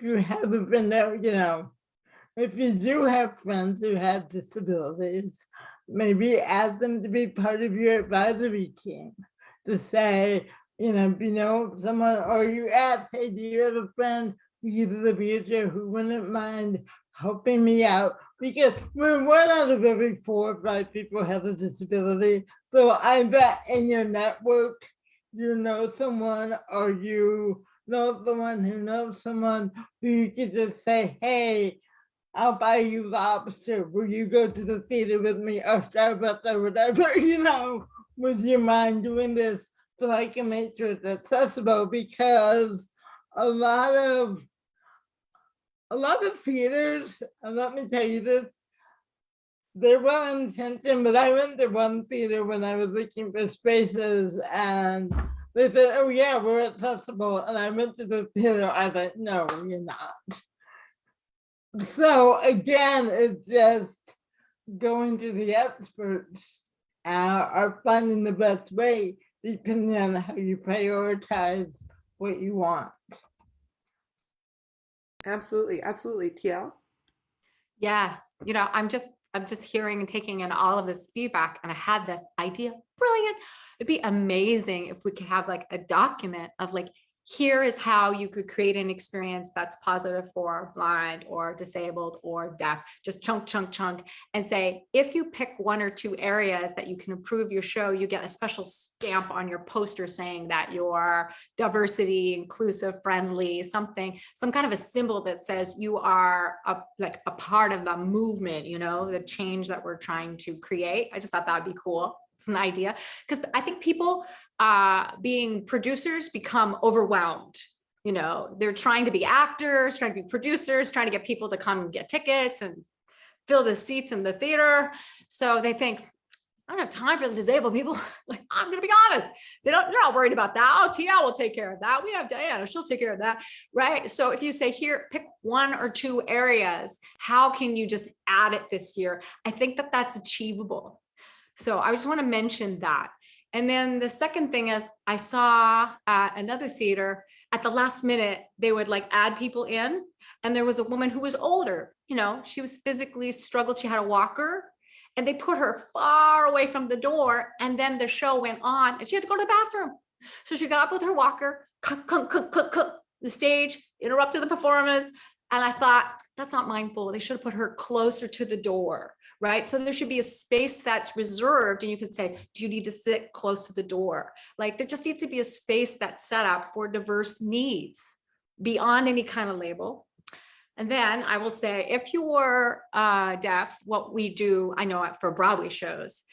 you haven't been there, if you do have friends who have disabilities, maybe ask them to be part of your advisory team to say, someone, or you ask, hey, do you have a friend who uses a wheelchair who wouldn't mind helping me out? Because we're one out of every 4 or 5 people have a disability. So I bet in your network, you know someone, or you know someone who knows someone who you can just say, hey, I'll buy you lobster. Will you go to the theater with me, or Starbucks or whatever, would you mind doing this so I can make sure it's accessible? Because a lot of theaters, and let me tell you this, they're well intentioned, but I went to one theater when I was looking for spaces, and they said, oh yeah, we're accessible. And I went to the theater, I thought, no, you're not. So again, it's just going to the experts or finding the best way, depending on how you prioritize what you want. Absolutely, absolutely. TL? Yes, I'm just hearing and taking in all of this feedback, and I had this idea, brilliant. It'd be amazing if we could have like a document of like, here is how you could create an experience that's positive for blind or disabled or deaf, just chunk, and say, if you pick 1 or 2 areas that you can improve your show, you get a special stamp on your poster saying that you're diversity, inclusive, friendly, some kind of a symbol that says you are a part of the movement, the change that we're trying to create. I just thought that would be cool. It's an idea, because I think people being producers become overwhelmed. They're trying to be actors, trying to be producers, trying to get people to come and get tickets and fill the seats in the theater. So they think, I don't have time for the disabled people. Like, I'm going to be honest. They're not worried about that. Oh, TL will take care of that. We have Diana, she'll take care of that. Right. So if you say, here, pick 1 or 2 areas, how can you just add it this year? I think that that's achievable. So I just want to mention that. And then the second thing is, I saw another theater at the last minute, they would like add people in. And there was a woman who was older, she was physically struggled. She had a walker, and they put her far away from the door. And then the show went on and she had to go to the bathroom. So she got up with her walker, the stage, interrupted the performance. And I thought, that's not mindful. They should have put her closer to the door. Right. So there should be a space that's reserved, and you could say, do you need to sit close to the door? Like, there just needs to be a space that's set up for diverse needs beyond any kind of label. And then I will say, if you're deaf, what we do, I know for Broadway shows,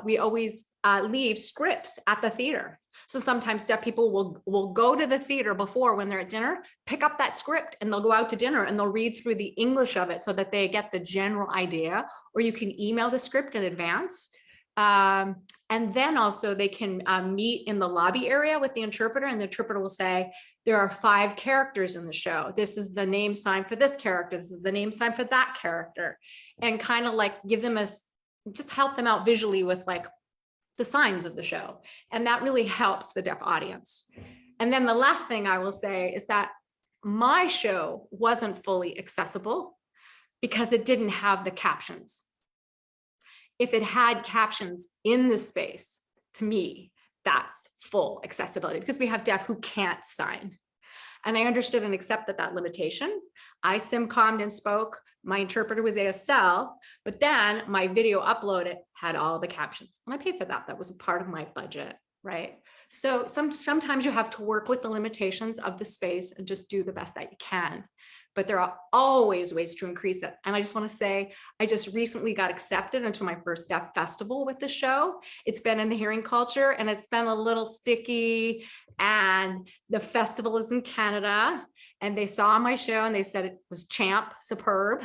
we always leave scripts at the theater. So sometimes deaf people will go to the theater before, when they're at dinner, pick up that script, and they'll go out to dinner and they'll read through the English of it so that they get the general idea. Or you can email the script in advance. And then also they can meet in the lobby area with the interpreter, and the interpreter will say, there are 5 characters in the show. This is the name sign for this character. This is the name sign for that character. And kind of like give them just help them out visually with like the signs of the show. And that really helps the deaf audience. And then the last thing I will say is that my show wasn't fully accessible because it didn't have the captions. If it had captions in the space, to me, that's full accessibility, because we have deaf who can't sign. And I understood and accepted that limitation. I SimCommed and spoke. My interpreter was ASL, but then my video uploaded had all the captions, and I paid for that. That was a part of my budget, right? So sometimes you have to work with the limitations of the space and just do the best that you can. But there are always ways to increase it. And I just want to say, I just recently got accepted into my first deaf festival with the show. It's been in the hearing culture, and it's been a little sticky. And the festival is in Canada, and they saw my show and they said it was superb.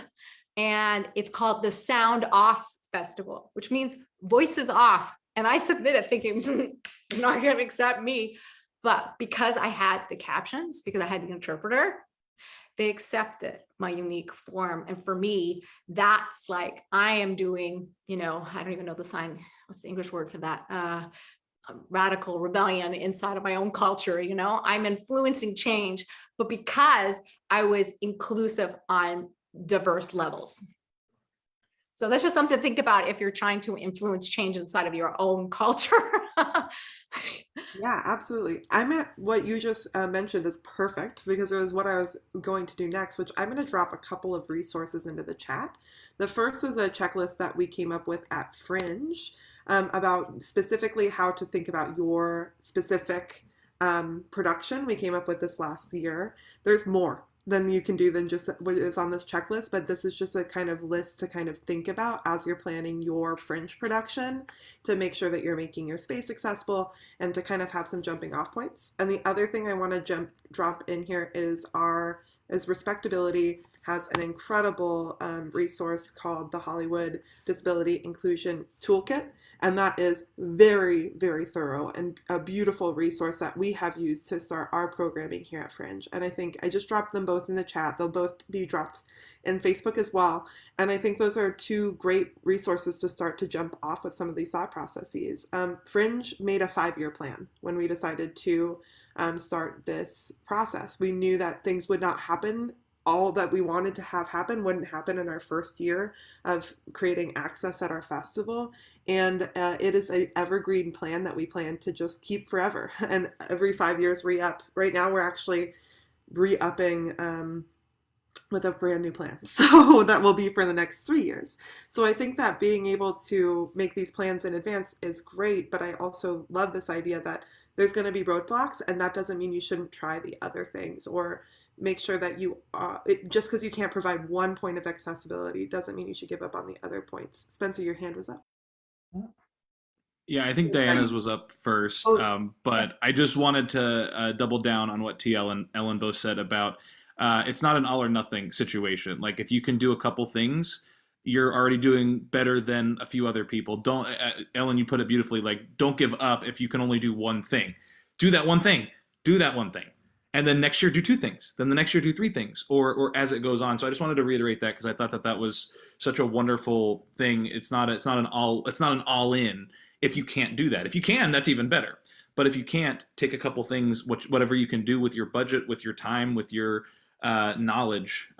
And it's called the Sound Off Festival, which means voices off. And I submitted thinking, you're not going to accept me. But because I had the captions, because I had the interpreter, they accepted my unique form. And for me, that's like, I am doing, I don't even know the sign, what's the English word for that? Radical rebellion inside of my own culture. I'm influencing change, but because I was inclusive on diverse levels. So that's just something to think about if you're trying to influence change inside of your own culture. Yeah, absolutely. What you just mentioned is perfect, because it was what I was going to do next, which I'm going to drop a couple of resources into the chat. The first is a checklist that we came up with at Fringe about specifically how to think about your specific production. We came up with this last year. There's more than you can do than just what is on this checklist, but this is just a kind of list to kind of think about as you're planning your Fringe production, to make sure that you're making your space accessible and to kind of have some jumping off points. And the other thing I want to drop in here is Respectability has an incredible resource called the Hollywood Disability Inclusion Toolkit. And that is very, very thorough and a beautiful resource that we have used to start our programming here at Fringe. And I think I just dropped them both in the chat. They'll both be dropped in Facebook as well. And I think those are 2 great resources to start to jump off with some of these thought processes. Fringe made a 5-year plan when we decided to start this process. We knew that things would not happen. All that we wanted to have happen wouldn't happen in our first year of creating access at our festival. And it is an evergreen plan that we plan to just keep forever. And every 5 years re-up. Right now we're actually re-upping with a brand new plan. So that will be for the next 3 years. So I think that being able to make these plans in advance is great, but I also love this idea that there's going to be roadblocks, and that doesn't mean you shouldn't try the other things, or make sure that you, just because you can't provide one point of accessibility doesn't mean you should give up on the other points. Spencer, your hand was up. Yeah, I think Diana's was up first, but I just wanted to double down on what TL and Ellen both said about it's not an all or nothing situation. Like, if you can do a couple things, you're already doing better than a few other people. Don't, Ellen, you put it beautifully, like, don't give up if you can only do one thing. Do that one thing. Do that one thing. And then next year do 2 things. Then the next year do 3 things, or as it goes on. So I just wanted to reiterate that, because I thought that was such a wonderful thing. It's not an all in if you can't do that. If you can, that's even better. But if you can't, take a couple things, whatever you can do with your budget, with your time, with your knowledge.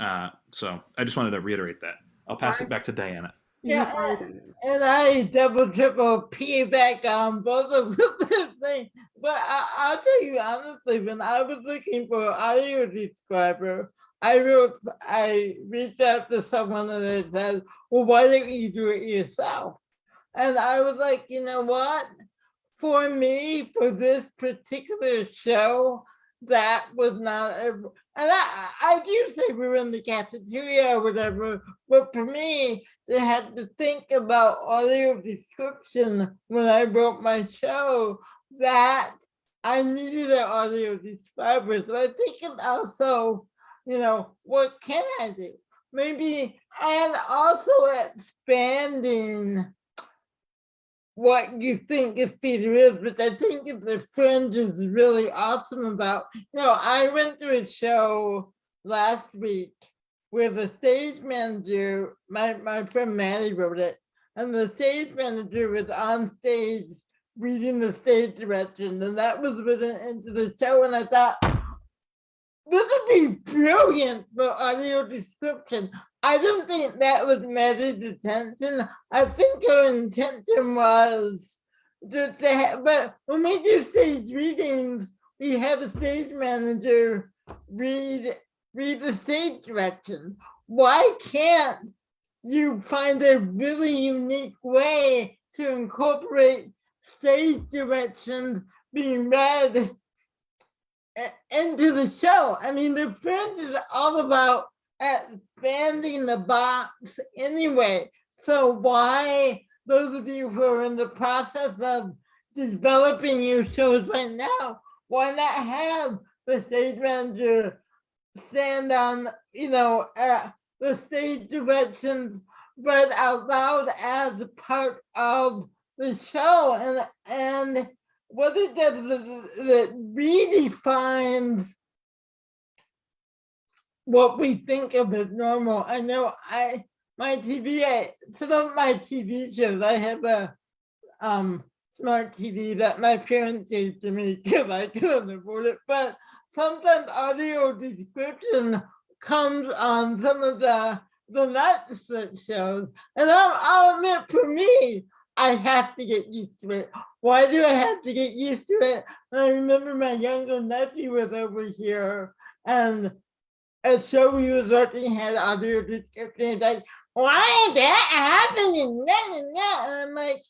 So I just wanted to reiterate that. I'll pass it back to Diana. Yeah, and I double triple piggyback on both of them things. But I'll tell you honestly, when I was looking for an audio describer, I reached out to someone and they said, well, why don't you do it yourself? And I was like, you know what? For me, for this particular show, that was not And I do say we were in the cafeteria or whatever, but for me, they had to think about audio description when I wrote my show that I needed an audio describer. So I think it's also, what can I do? Maybe, and also expanding what you think a theater is, which I think the Fringe is really awesome about. I went to a show last week where the stage manager, my friend Maddie wrote it, and the stage manager was on stage reading the stage directions, and that was written into the show, and I thought, this would be brilliant for audio description. I don't think that was Maddie's intention. I think her intention was but when we do stage readings, we have a stage manager read the stage directions. Why can't you find a really unique way to incorporate stage directions being read into the show? I mean, the Fringe is all about expanding the box anyway. So why, those of you who are in the process of developing your shows right now, why not have the stage manager stand on, the stage directions, but out loud as part of the show, and what it does is it redefines what we think of as normal. I know some of my TV shows, I have a smart TV that my parents gave to me because I couldn't afford it, but sometimes audio description comes on some of the Netflix shows, and I'll admit, for me, I have to get used to it. Why do I have to get used to it? And I remember my younger nephew was over here, and a show we was watching had audio description. Like, why is that happening? And I'm like,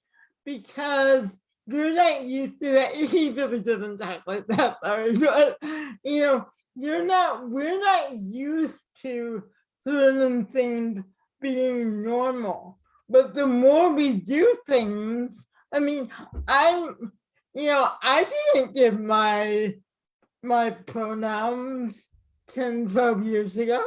because you're not used to that. He really doesn't talk like that, sorry, but we're not used to certain things being normal. But the more we do things, I mean, I didn't give my pronouns 10, 12 years ago.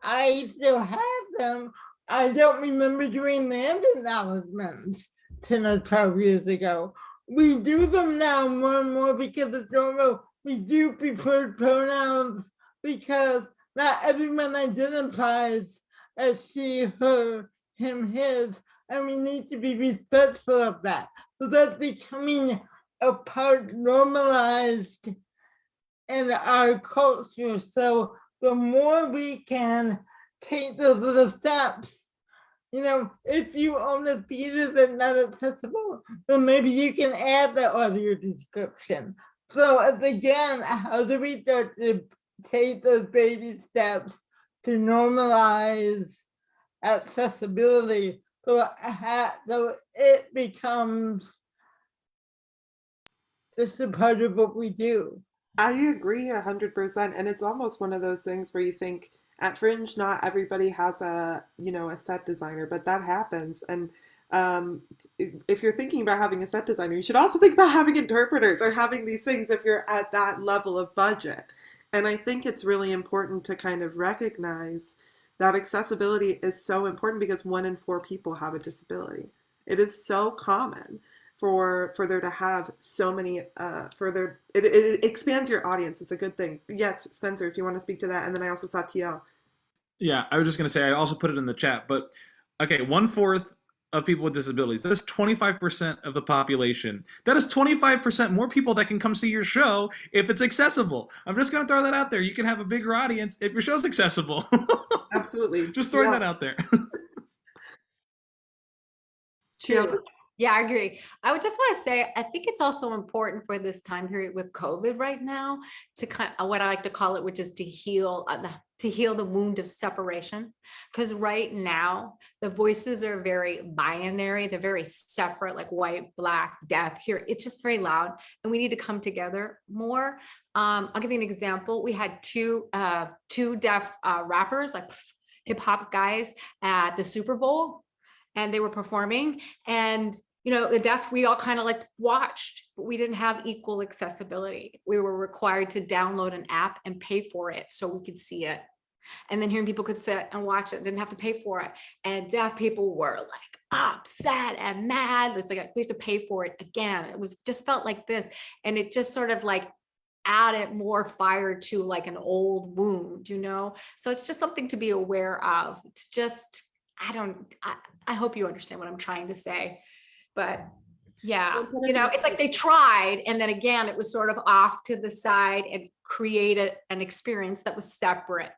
I still have them. I don't remember doing land acknowledgements 10 or 12 years ago. We do them now more and more because it's normal. We do preferred pronouns because not everyone identifies as she, her, him, his, and we need to be respectful of that. So that's becoming a part normalized in our culture. So the more we can take those little steps, if you own a theater that's not accessible, then maybe you can add the audio description. So again, how do we start to take those baby steps to normalize accessibility so it becomes just a part of what we do? I agree 100%. And it's almost one of those things where you think at Fringe, not everybody has a set designer, but that happens. And if you're thinking about having a set designer, you should also think about having interpreters or having these things if you're at that level of budget. And I think it's really important to kind of recognize that accessibility is so important because 1 in 4 people have a disability. It is so common for there to have so many it expands your audience. It's a good thing. Yes, Spencer, if you want to speak to that. And then I also saw TL. Yeah, I was just going to say, I also put it in the chat, but okay, 1/4 of people with disabilities. That is 25% of the population. That is 25% more people that can come see your show if it's accessible. I'm just going to throw that out there. You can have a bigger audience if your show's accessible. Absolutely. Just throwing that out there. TL, Yeah, I agree. I would just want to say, I think it's also important for this time period with COVID right now to kind of what I like to call it, which is to heal the wound of separation. Because right now the voices are very binary. They're very separate, like white, black, deaf. Here, it's just very loud, and we need to come together more. I'll give you an example. We had two deaf rappers, like hip hop guys, at the Super Bowl, and they were performing, and the deaf, we all kind of like watched, but we didn't have equal accessibility. We were required to download an app and pay for it so we could see it. And then hearing people could sit and watch it, didn't have to pay for it. And deaf people were like upset and mad. It's like, we have to pay for it again. It was just felt like this. And it just sort of like added more fire to like an old wound, So it's just something to be aware of. To just, I hope you understand what I'm trying to say. But yeah, it's like they tried, and then again, it was sort of off to the side and created an experience that was separate.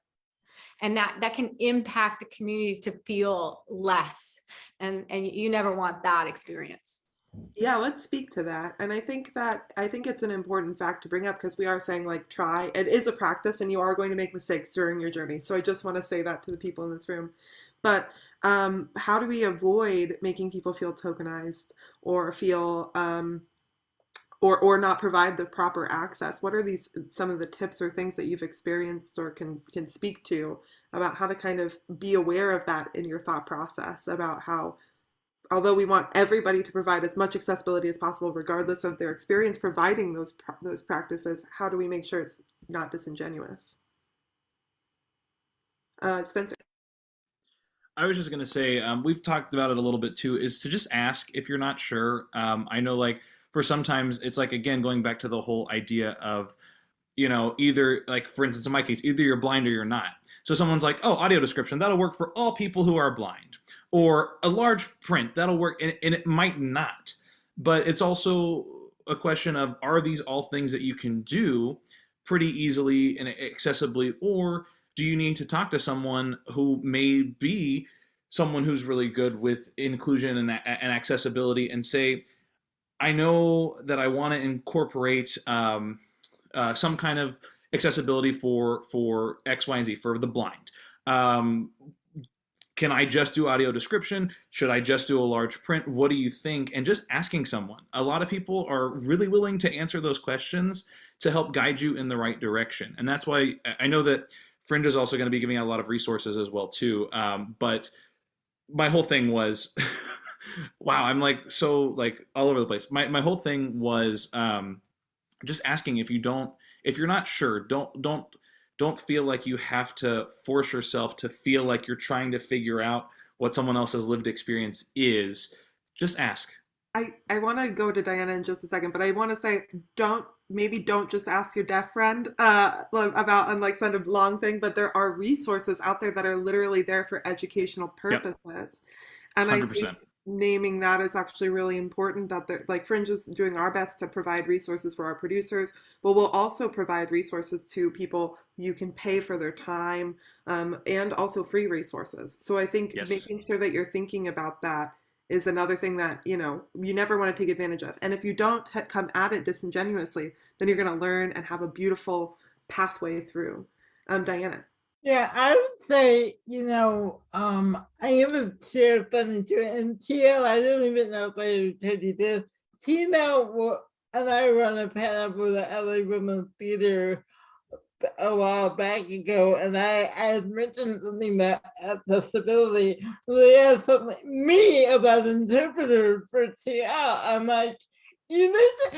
And that can impact the community to feel less. And you never want that experience. Yeah, let's speak to that. And I think it's an important fact to bring up because we are saying like try. It is a practice and you are going to make mistakes during your journey. So I just want to say that to the people in this room. But how do we avoid making people feel tokenized or feel or not provide the proper access? What are some of the tips or things that you've experienced or can speak to about how to kind of be aware of that in your thought process about how, although we want everybody to provide as much accessibility as possible, regardless of their experience providing those practices, how do we make sure it's not disingenuous? Spencer. I was just going to say, we've talked about it a little bit too, is to just ask if you're not sure. I know like for sometimes it's like, again, going back to the whole idea of, either like, for instance, in my case, either you're blind or you're not. So someone's like, oh, audio description, that'll work for all people who are blind. Or a large print, that'll work, and it might not. But it's also a question of, are these all things that you can do pretty easily and accessibly, or do you need to talk to someone who may be someone who's really good with inclusion and accessibility and say, I know that I want to incorporate some kind of accessibility for X, Y, and Z, for the blind. Can I just do audio description? Should I just do a large print? What do you think? And just asking someone. A lot of people are really willing to answer those questions to help guide you in the right direction. And that's why I know that Fringe is also going to be giving out a lot of resources as well too. But my whole thing was, wow, I'm like so like all over the place. My whole thing was just asking if you're not sure, don't feel like you have to force yourself to feel like you're trying to figure out what someone else's lived experience is. Just ask. I want to go to Diana in just a second, but I want to say don't just ask your deaf friend about and like send a long thing, but there are resources out there that are literally there for educational purposes. Yep. And 100%. I think naming that is actually really important, that like Fringe is doing our best to provide resources for our producers, but we'll also provide resources to people you can pay for their time, and also free resources. So I think making sure that you're thinking about that is another thing that, you never want to take advantage of. And if you don't come at it disingenuously, then you're going to learn and have a beautiful pathway through. Diana. Yeah, I would say, I'm going to share something to it. And TL, I don't even know if I told you this. Tina and I run a panel for the LA Women's Theater a while back ago, and I had mentioned something about accessibility. They asked me about interpreter for TL. I'm like, you need to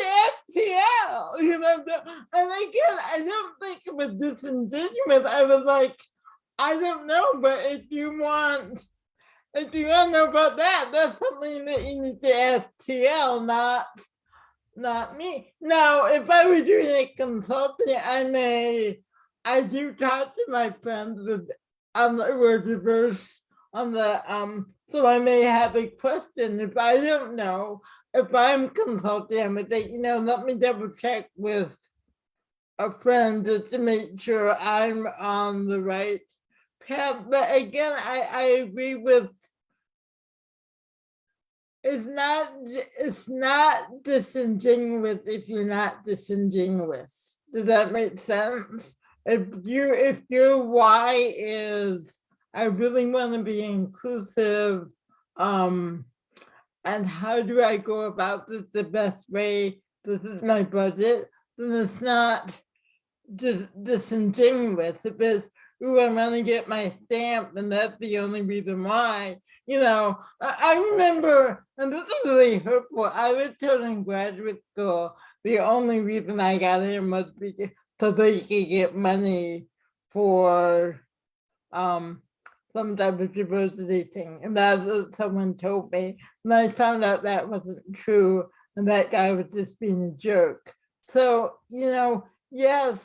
ask TL, and again, I don't think it was disingenuous. I was like, I don't know, but if you want to know about that, that's something that you need to ask TL, not me. Now, if I were doing a consulting, I do talk to my friends who are diverse on the so I may have a question. If I don't know, if I'm consulting, I would say, let me double check with a friend just to make sure I'm on the right path. But again, I agree with it's not disingenuous if you're not disingenuous. Does that make sense? If your why is I really want to be inclusive, and how do I go about this the best way? This is my budget, then it's not just disingenuous. If it's, ooh, I'm gonna get my stamp, and that's the only reason why. I remember, and this is really hurtful. I was told in graduate school the only reason I got in was because so they could get money for some type of diversity thing, and that's what someone told me. And I found out that wasn't true, and that guy was just being a jerk. So yes,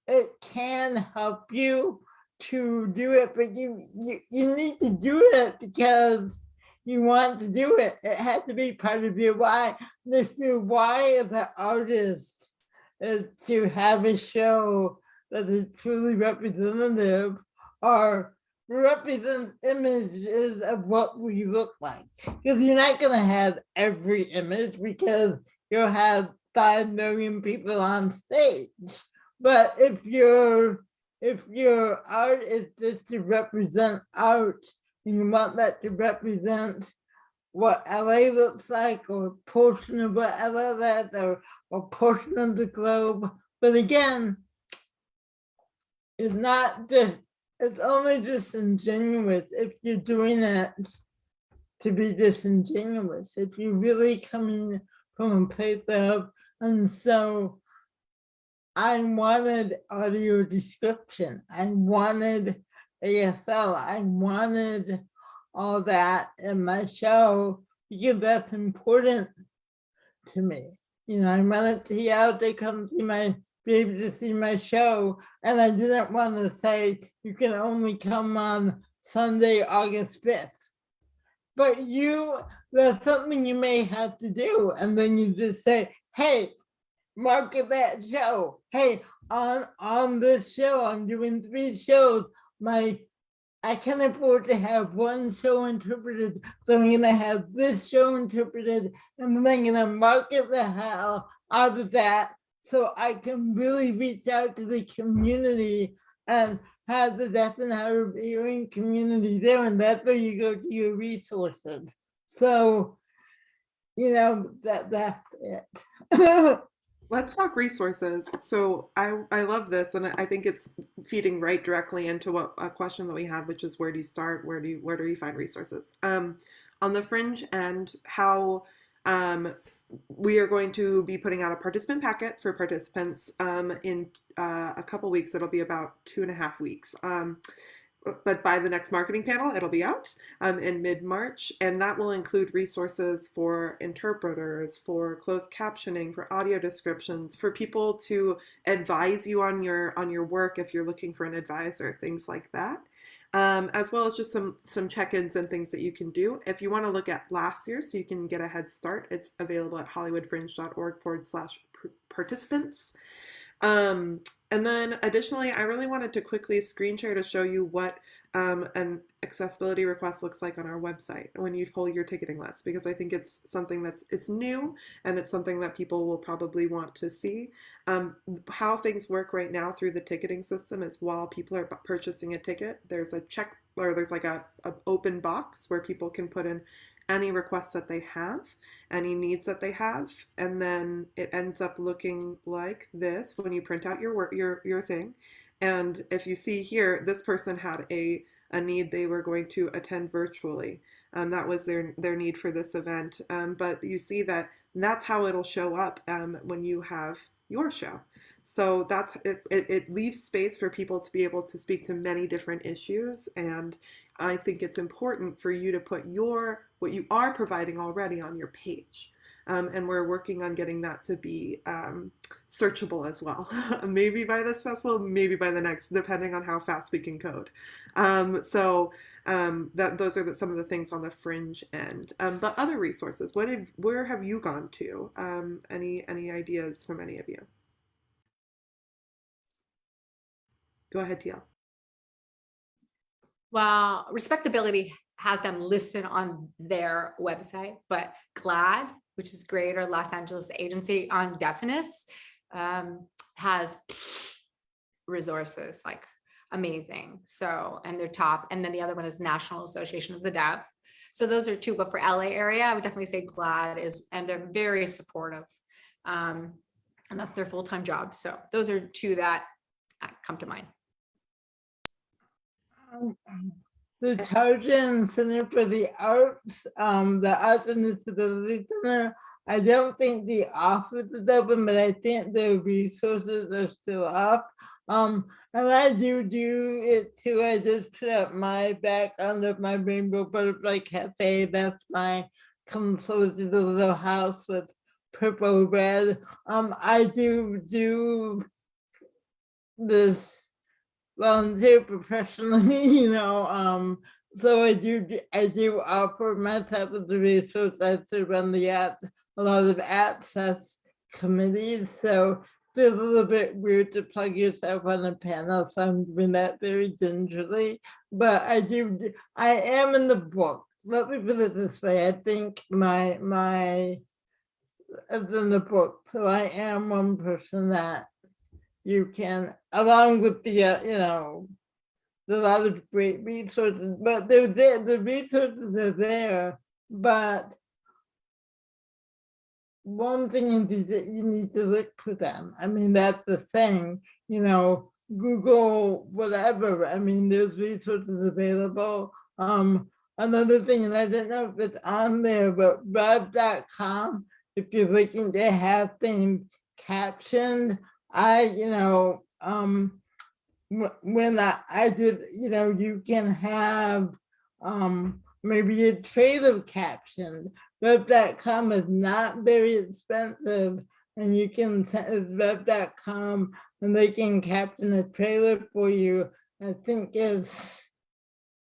it can help you to do it, but you need to do it because you want to do it. It has to be part of your why. And if your why as an artist is to have a show that is truly representative or represents images of what we look like, because you're not going to have every image because you'll have 5 million people on stage. But if your art is just to represent art, and you want that to represent what LA looks like, or a portion of what LA is, or a portion of the globe. But again, it's not just, it's only disingenuous if you're doing it to be disingenuous. If you're really coming from a place of, and so I wanted audio description, I wanted ASL, I wanted all that in my show because that's important to me. I wanted TL to come see be able to see my show, and I didn't want to say you can only come on Sunday, August 5th. But that's something you may have to do, and then you just say, hey, market that show. Hey, on this show, I'm doing 3 shows. I can afford to have 1 show interpreted, so I'm gonna have this show interpreted, and then I'm gonna market the hell out of that so I can really reach out to the community and have the Deaf and Hard of Hearing community there, and that's where you go to your resources. So, that's it. Let's talk resources. So I love this, and I think it's feeding right directly into a question that we had, which is where do you start? Where do you find resources? On the Fringe end, how we are going to be putting out a participant packet for participants in a couple weeks. It'll be about 2.5 weeks. But by the next marketing panel, it'll be out in mid-March, and that will include resources for interpreters, for closed captioning, for audio descriptions, for people to advise you on your work if you're looking for an advisor, things like that, as well as just some check-ins and things that you can do. If you want to look at last year so you can get a head start, it's available at hollywoodfringe.org/participants. And then additionally, I really wanted to quickly screen share to show you what an accessibility request looks like on our website when you pull your ticketing list, because I think it's something it's new, and it's something that people will probably want to see. How things work right now through the ticketing system is while people are purchasing a ticket, there's a check, or there's like a open box where people can put in any requests that they have, any needs that they have, and then it ends up looking like this when you print out your thing. And if you see here, this person had a need they were going to attend virtually. That was their need for this event. But you see that's how it'll show up when you have your show. So that's it leaves space for people to be able to speak to many different issues, and I think it's important for you to put what you are providing already on your page. And we're working on getting that to be searchable as well. Maybe by this festival, maybe by the next, depending on how fast we can code. Those are some of the things on the Fringe end. But other resources, where have you gone to? Any ideas from any of you? Go ahead, TL. Well, Respectability has them listed on their website, but GLAAD, which is Greater Los Angeles Agency on Deafness, has resources like amazing. So, and they're top. And then the other one is National Association of the Deaf. So those are two, but for LA area, I would definitely say GLAAD is, and they're very supportive. And that's their full-time job. So those are two that come to mind. The Trojan Center for the Arts, the Arts and Disability Center, I don't think the office is open, but I think the resources are still up. And I do it too. I just put up my background of my Rainbow Butterfly Cafe. That's my composite little house with purple red. I do this volunteer professionally, you know. So I do offer myself as a resource. I serve on a lot of access committees. So it's a little bit weird to plug yourself on a panel, so I'm doing that very gingerly. But I am in the book. Let me put it this way. I think my is in the book. So I am one person that you can, along with the, you know, there's a lot of great resources, but they're there, the resources are there, but one thing is that you need to look for them. I mean, that's the thing, you know, Google, whatever. I mean, there's resources available. Another thing, and I don't know if it's on there, but rev.com, if you're looking to have things captioned, when I did, you know, you can have maybe a trailer captioned. Rev.com is not very expensive, and you can, it's rev.com, and they can caption a trailer for you. I think is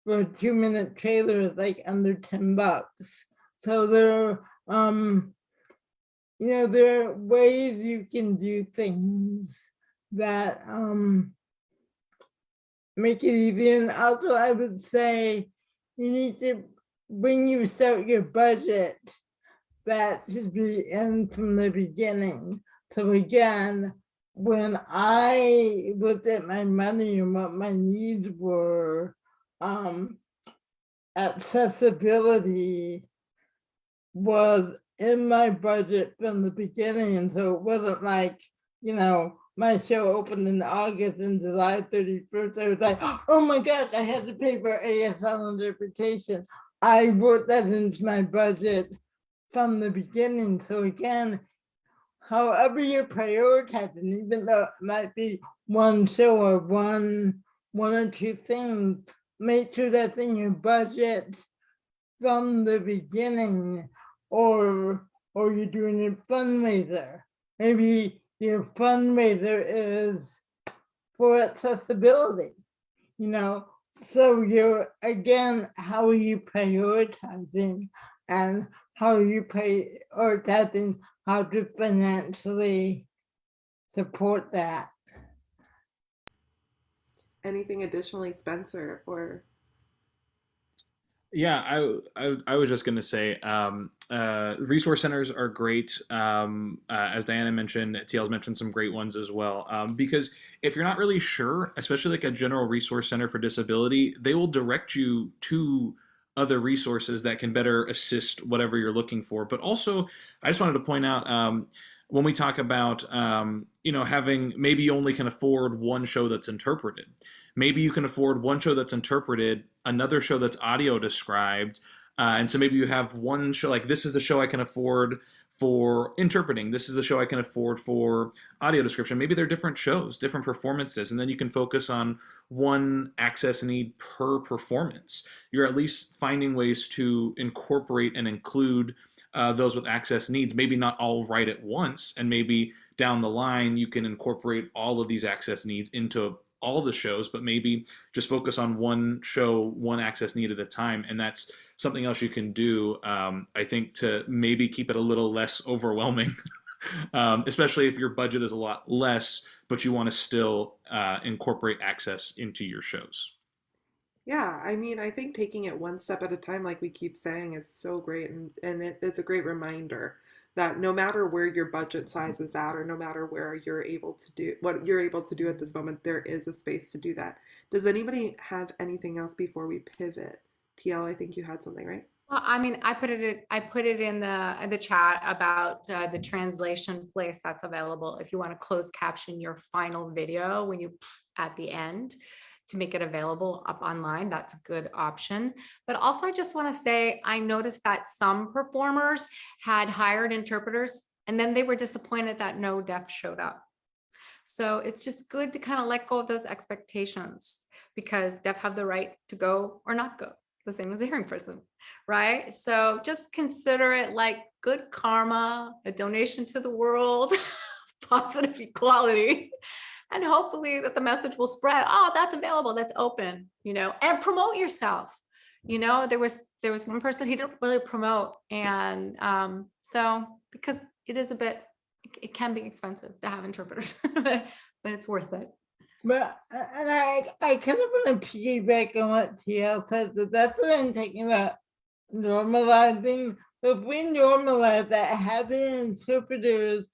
for a 2-minute trailer is like under $10. So there you know, there are ways you can do things that make it easier. And also I would say you need to, when you start your budget, that should be in from the beginning. So again, when I looked at my money and what my needs were, accessibility was in my budget from the beginning. So it wasn't like, you know, my show opened in August and July 31st, I was like, oh my gosh, I had to pay for ASL interpretation. I wrote that into my budget from the beginning. So again, however you're prioritizing, even though it might be one show or one or two things, make sure that's in your budget from the beginning, or you're doing a fundraiser. Maybe your fundraiser is for accessibility, you know. So you're, again, how are you prioritizing, and how are you prioritizing how to financially support that? Anything additionally, Spencer, or? Yeah, I was just going to say, resource centers are great. As Diana mentioned, TL's mentioned some great ones as well. Because if you're not really sure, especially like a general resource center for disability, they will direct you to other resources that can better assist whatever you're looking for. But also, I just wanted to point out, when we talk about, you know, having, maybe you only can afford one show that's interpreted. Maybe you can afford one show that's interpreted, another show that's audio described. And so maybe you have one show, like this is a show I can afford for interpreting. This is the show I can afford for audio description. Maybe they're different shows, different performances, and then you can focus on one access need per performance. You're at least finding ways to incorporate and include those with access needs, maybe not all right at once, and maybe down the line you can incorporate all of these access needs into all the shows, but maybe just focus on one show, one access need at a time. And that's something else you can do, I think, to maybe keep it a little less overwhelming, especially if your budget is a lot less, but you want to still incorporate access into your shows. Yeah, I mean, I think taking it one step at a time, like we keep saying, is so great, and it is a great reminder that no matter where your budget size is at, or no matter where you're able to do what you're able to do at this moment, there is a space to do that. Does anybody have anything else before we pivot? TL, I think you had something, right? Well, I mean, I put it in the chat about the translation place that's available if you want to close caption your final video when you at the end to make it available up online. That's a good option. But also, I just want to say I noticed that some performers had hired interpreters and then they were disappointed that no deaf showed up. So it's just good to kind of let go of those expectations because deaf have the right to go or not go, the same as a hearing person, right? So just consider it like good karma, a donation to the world, positive equality, and hopefully that the message will spread. Oh, that's available, that's open, and promote yourself. There was one person he didn't really promote, and so because it can be expensive to have interpreters, but it's worth it. But and I kind of want to piggyback on what TL said. That's what I'm talking about, normalizing. If we normalize that having interpreters,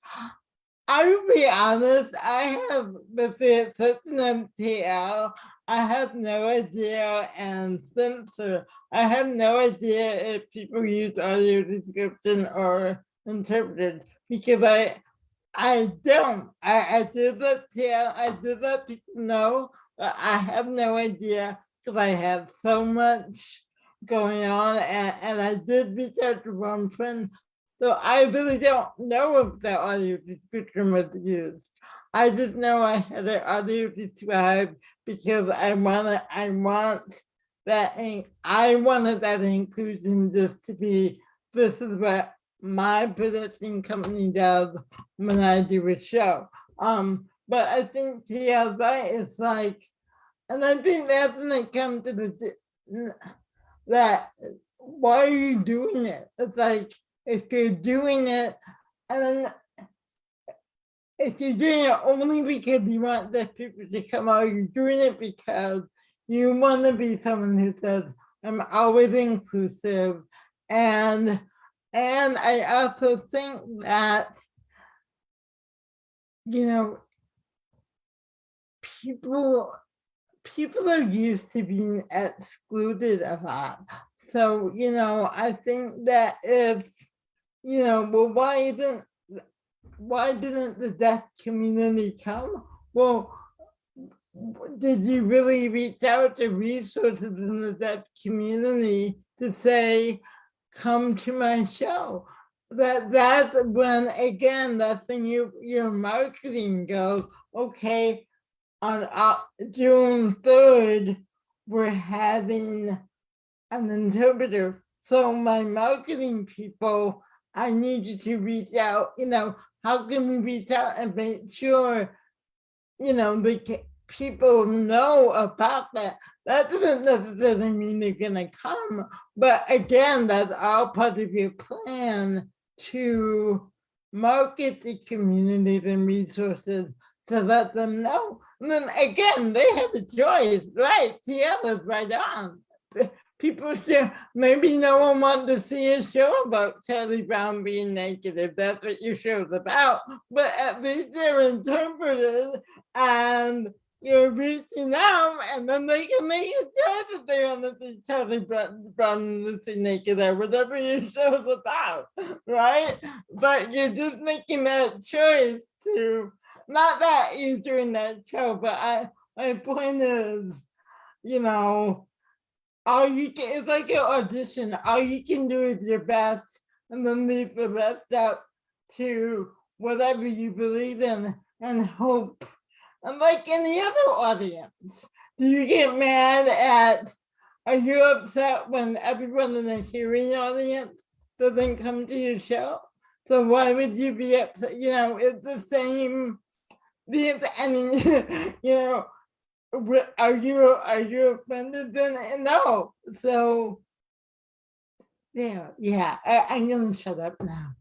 I will be honest, I have, with the exception of TL, I have no idea, and censor, I have no idea if people use audio description or interpreted, because I don't. I did let people know, but I have no idea because I have so much going on, and I did reach out to one friend, so I really don't know if the audio description was used. I just know I had an audio described because I wanted that inclusion just to be, this is what my production company does when I do a show. But I think TL's right. It's like, and I think that's when it comes to that. Why are you doing it? It's like, if you're doing it, and then if you're doing it only because you want the people to come out, you're doing it because you want to be someone who says, I'm always inclusive. And I also think that, people are used to being excluded a lot. So, I think that if, well, why didn't the deaf community come? Well, did you really reach out to resources in the deaf community to say, come to my show? That's when, again, that's when your marketing goes, okay, on June 3rd, we're having an interpreter. So my marketing people, I need you to reach out, how can we reach out and make sure, the people know about that? That doesn't necessarily mean they're gonna come, but again, that's all part of your plan to market the communities and resources to let them know. And then again, they have a choice, right? TL is right on. People still, maybe no one wants to see a show about Charlie Brown being naked, if that's what your show's about, but at least they're interpreted and you're reaching out, and then they can make a choice if they want to see Charlie Brown naked or whatever your show's about, right? But you're just making that choice to, not that you're doing that show, but my point is, all you can, it's like an audition. All you can do is your best, and then leave the rest up to whatever you believe in and hope. And like any other audience, do you get mad at? Are you upset when everyone in the hearing audience doesn't come to your show? So why would you be upset? It's the same. I mean, are you offended then? No. So Yeah. I'm gonna shut up now.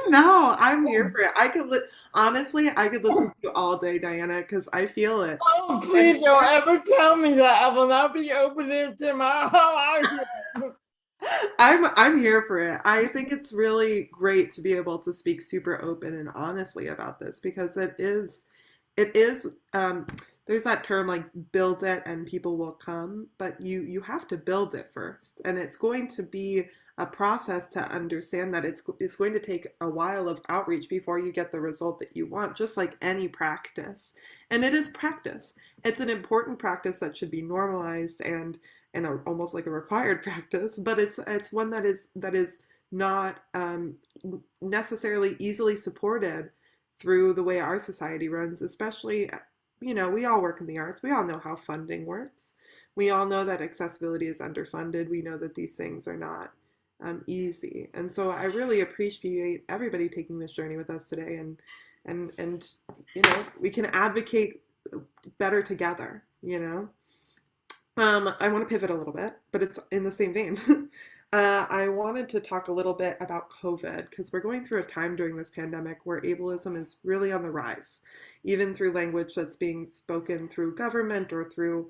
No, I'm here for it. Honestly, I could listen to you all day, Diana, because I feel it. Oh, please don't ever tell me that. I will not be opening tomorrow. I'm here for it. I think it's really great to be able to speak super open and honestly about this because it is there's that term like build it and people will come, but you have to build it first. And it's going to be a process to understand that it's going to take a while of outreach before you get the result that you want, just like any practice. And it is practice. It's an important practice that should be normalized almost like a required practice, but it's one that is not necessarily easily supported through the way our society runs, especially, we all work in the arts. We all know how funding works. We all know that accessibility is underfunded. We know that these things are not easy. And so I really appreciate everybody taking this journey with us today and we can advocate better together, I want to pivot a little bit, but it's in the same vein. I wanted to talk a little bit about COVID because we're going through a time during this pandemic where ableism is really on the rise, even through language that's being spoken through government or through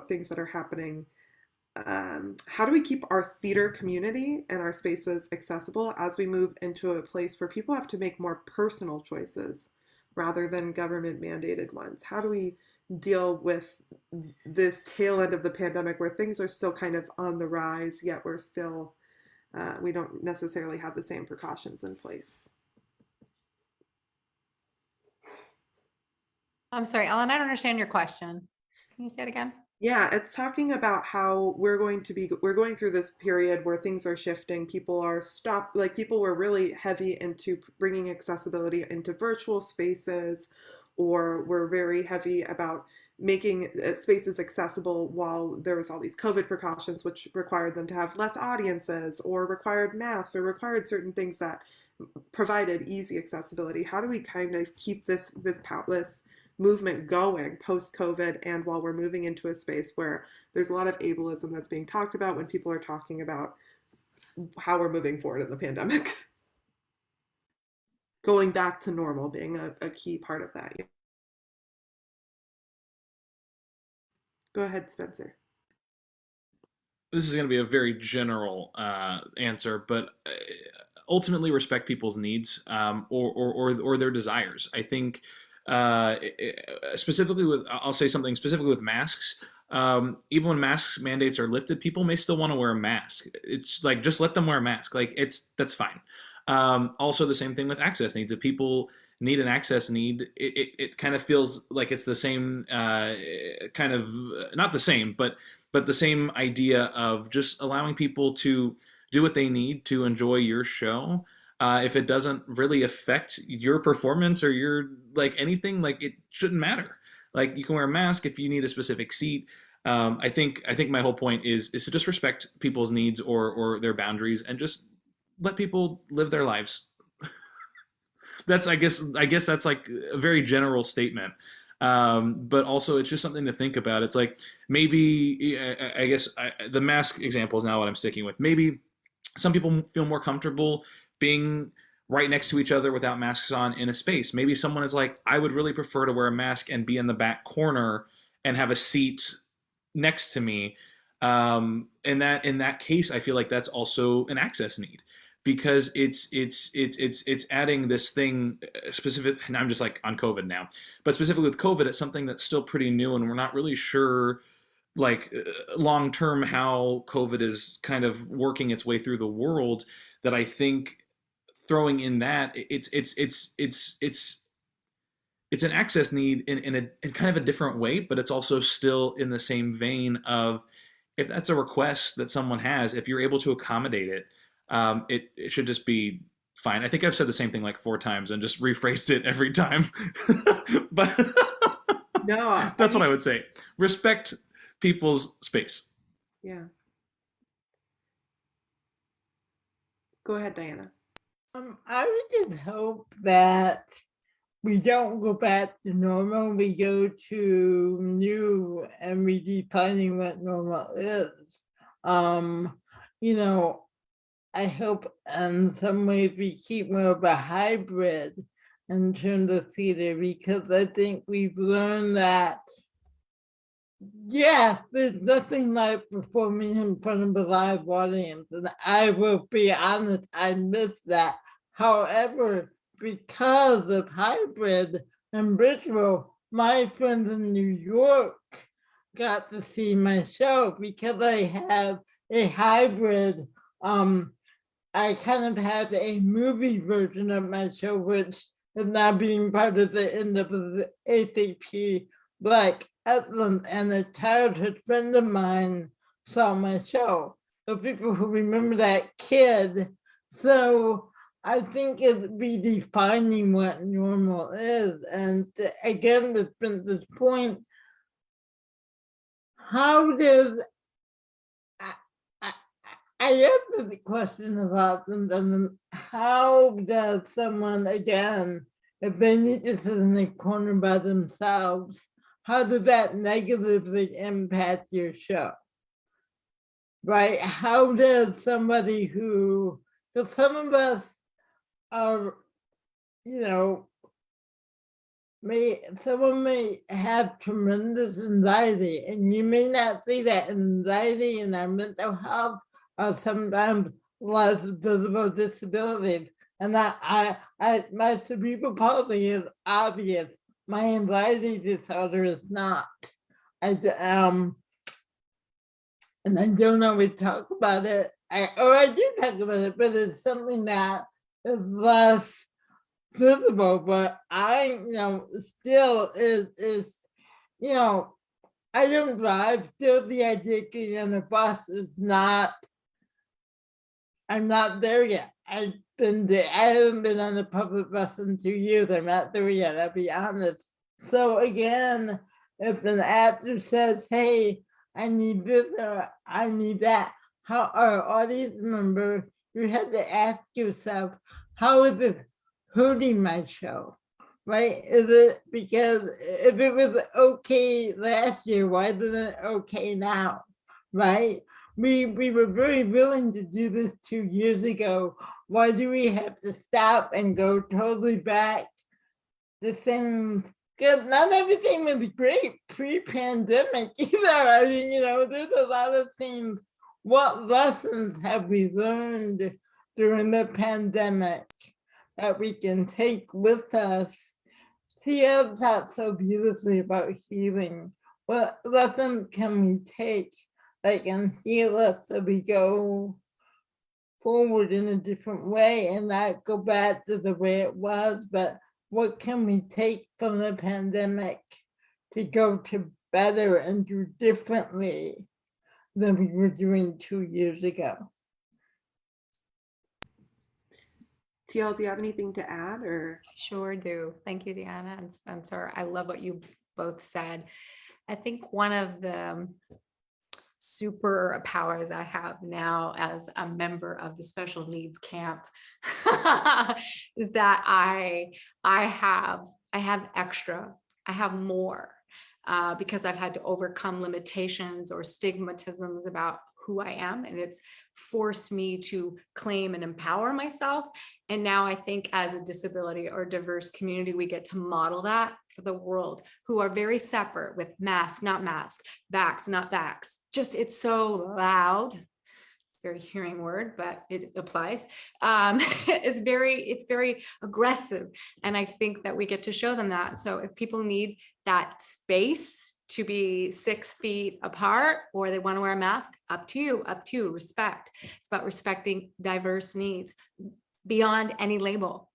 things that are happening. How do we keep our theater community and our spaces accessible as we move into a place where people have to make more personal choices rather than government mandated ones? How do we deal with this tail end of the pandemic where things are still kind of on the rise, yet we don't necessarily have the same precautions in place? I'm sorry, Ellen, I don't understand your question. Can you say it again? Yeah, it's talking about how we're going through this period where things are shifting. People were really heavy into bringing accessibility into virtual spaces, or were very heavy about making spaces accessible while there was all these COVID precautions, which required them to have less audiences or required masks or required certain things that provided easy accessibility. How do we kind of keep this movement going post-COVID and while we're moving into a space where there's a lot of ableism that's being talked about when people are talking about how we're moving forward in the pandemic? Going back to normal being a key part of that. Go ahead, Spencer. This is going to be a very general answer, but ultimately respect people's needs or their desires. I think I'll say something specifically with masks. Even when masks mandates are lifted, people may still want to wear a mask. It's like, just let them wear a mask. Like, that's fine. Also, the same thing with access needs. If people need an access need, it kind of feels like it's the same kind of, not the same, but the same idea of just allowing people to do what they need to enjoy your show. If it doesn't really affect your performance or your anything, it shouldn't matter. Like, you can wear a mask if you need a specific seat. I think my whole point is to just respect people's needs or their boundaries and just let people live their lives. That's I guess that's like a very general statement. But also, it's just something to think about. It's like, maybe I guess the mask example is now what I'm sticking with. Maybe some people feel more comfortable being right next to each other without masks on in a space. Maybe someone is like, I would really prefer to wear a mask and be in the back corner and have a seat next to me. In that case, I feel like that's also an access need, because it's adding this thing specific. And I'm just like on COVID now, but specifically with COVID, it's something that's still pretty new, and we're not really sure long term how COVID is kind of working its way through the world. That I think throwing in that it's an access need in kind of a different way, but it's also still in the same vein of, if that's a request that someone has, if you're able to accommodate it, it should just be fine. I think I've said the same thing like 4 times and just rephrased it every time. But No, that's what I would say. Respect people's space. Yeah. Go ahead, Diana. I would just hope that we don't go back to normal. We go to new and redefining what normal is. You know, I hope in some ways we keep more of a hybrid in terms of theater, because I think we've learned that, yeah, there's nothing like performing in front of a live audience. And I will be honest, I miss that. However, because of hybrid and virtual, my friends in New York got to see my show because I have a hybrid. I kind of have a movie version of my show, which is now being part of the NAACP Black Excellence, and a childhood friend of mine saw my show. So people who remember that kid. So I think it's redefining what normal is. And again, there's been this point, how does I asked the question about them, how does someone, again, if they need to sit in the corner by themselves, how does that negatively impact your show? Right? How does somebody who, so some of us are, someone may have tremendous anxiety, and you may not see that anxiety in our mental health are sometimes less visible disabilities. And my cerebral palsy is obvious. My anxiety disorder is not. And I don't always talk about it. I do talk about it, but it's something that is less visible. But I, still is, I don't drive. Still, the idea of getting on the bus is not. I'm not there yet. I haven't been on a public bus in 2 years. I'm not there yet, I'll be honest. So again, if an actor says, hey, I need this or I need that, how our audience member, you have to ask yourself, how is it hurting my show? Right? Is it because if it was okay last year, why isn't it okay now? Right? We were very willing to do this 2 years ago. Why do we have to stop and go totally back to things? Because not everything was great pre-pandemic either. I mean, there's a lot of things. What lessons have we learned during the pandemic that we can take with us? Tia talked so beautifully about healing. What lessons can we take that can heal us so we go forward in a different way and not go back to the way it was? But what can we take from the pandemic to go to better and do differently than we were doing 2 years ago? TL, do you have anything to add or? Sure do. Thank you, Deanna and Spencer. I love what you both said. I think one of the superpowers I have now as a member of the special needs camp is that I have extra, I have more because I've had to overcome limitations or stigmatisms about who I am, and it's forced me to claim and empower myself. And now I think as a disability or diverse community, we get to model that for the world, who are very separate with masks, not masks, backs, not backs. Just, it's so loud. It's a very hearing word, but it applies. It's very aggressive. And I think that we get to show them that. So if people need that space to be 6 feet apart, or they want to wear a mask, up to you, respect. It's about respecting diverse needs beyond any label.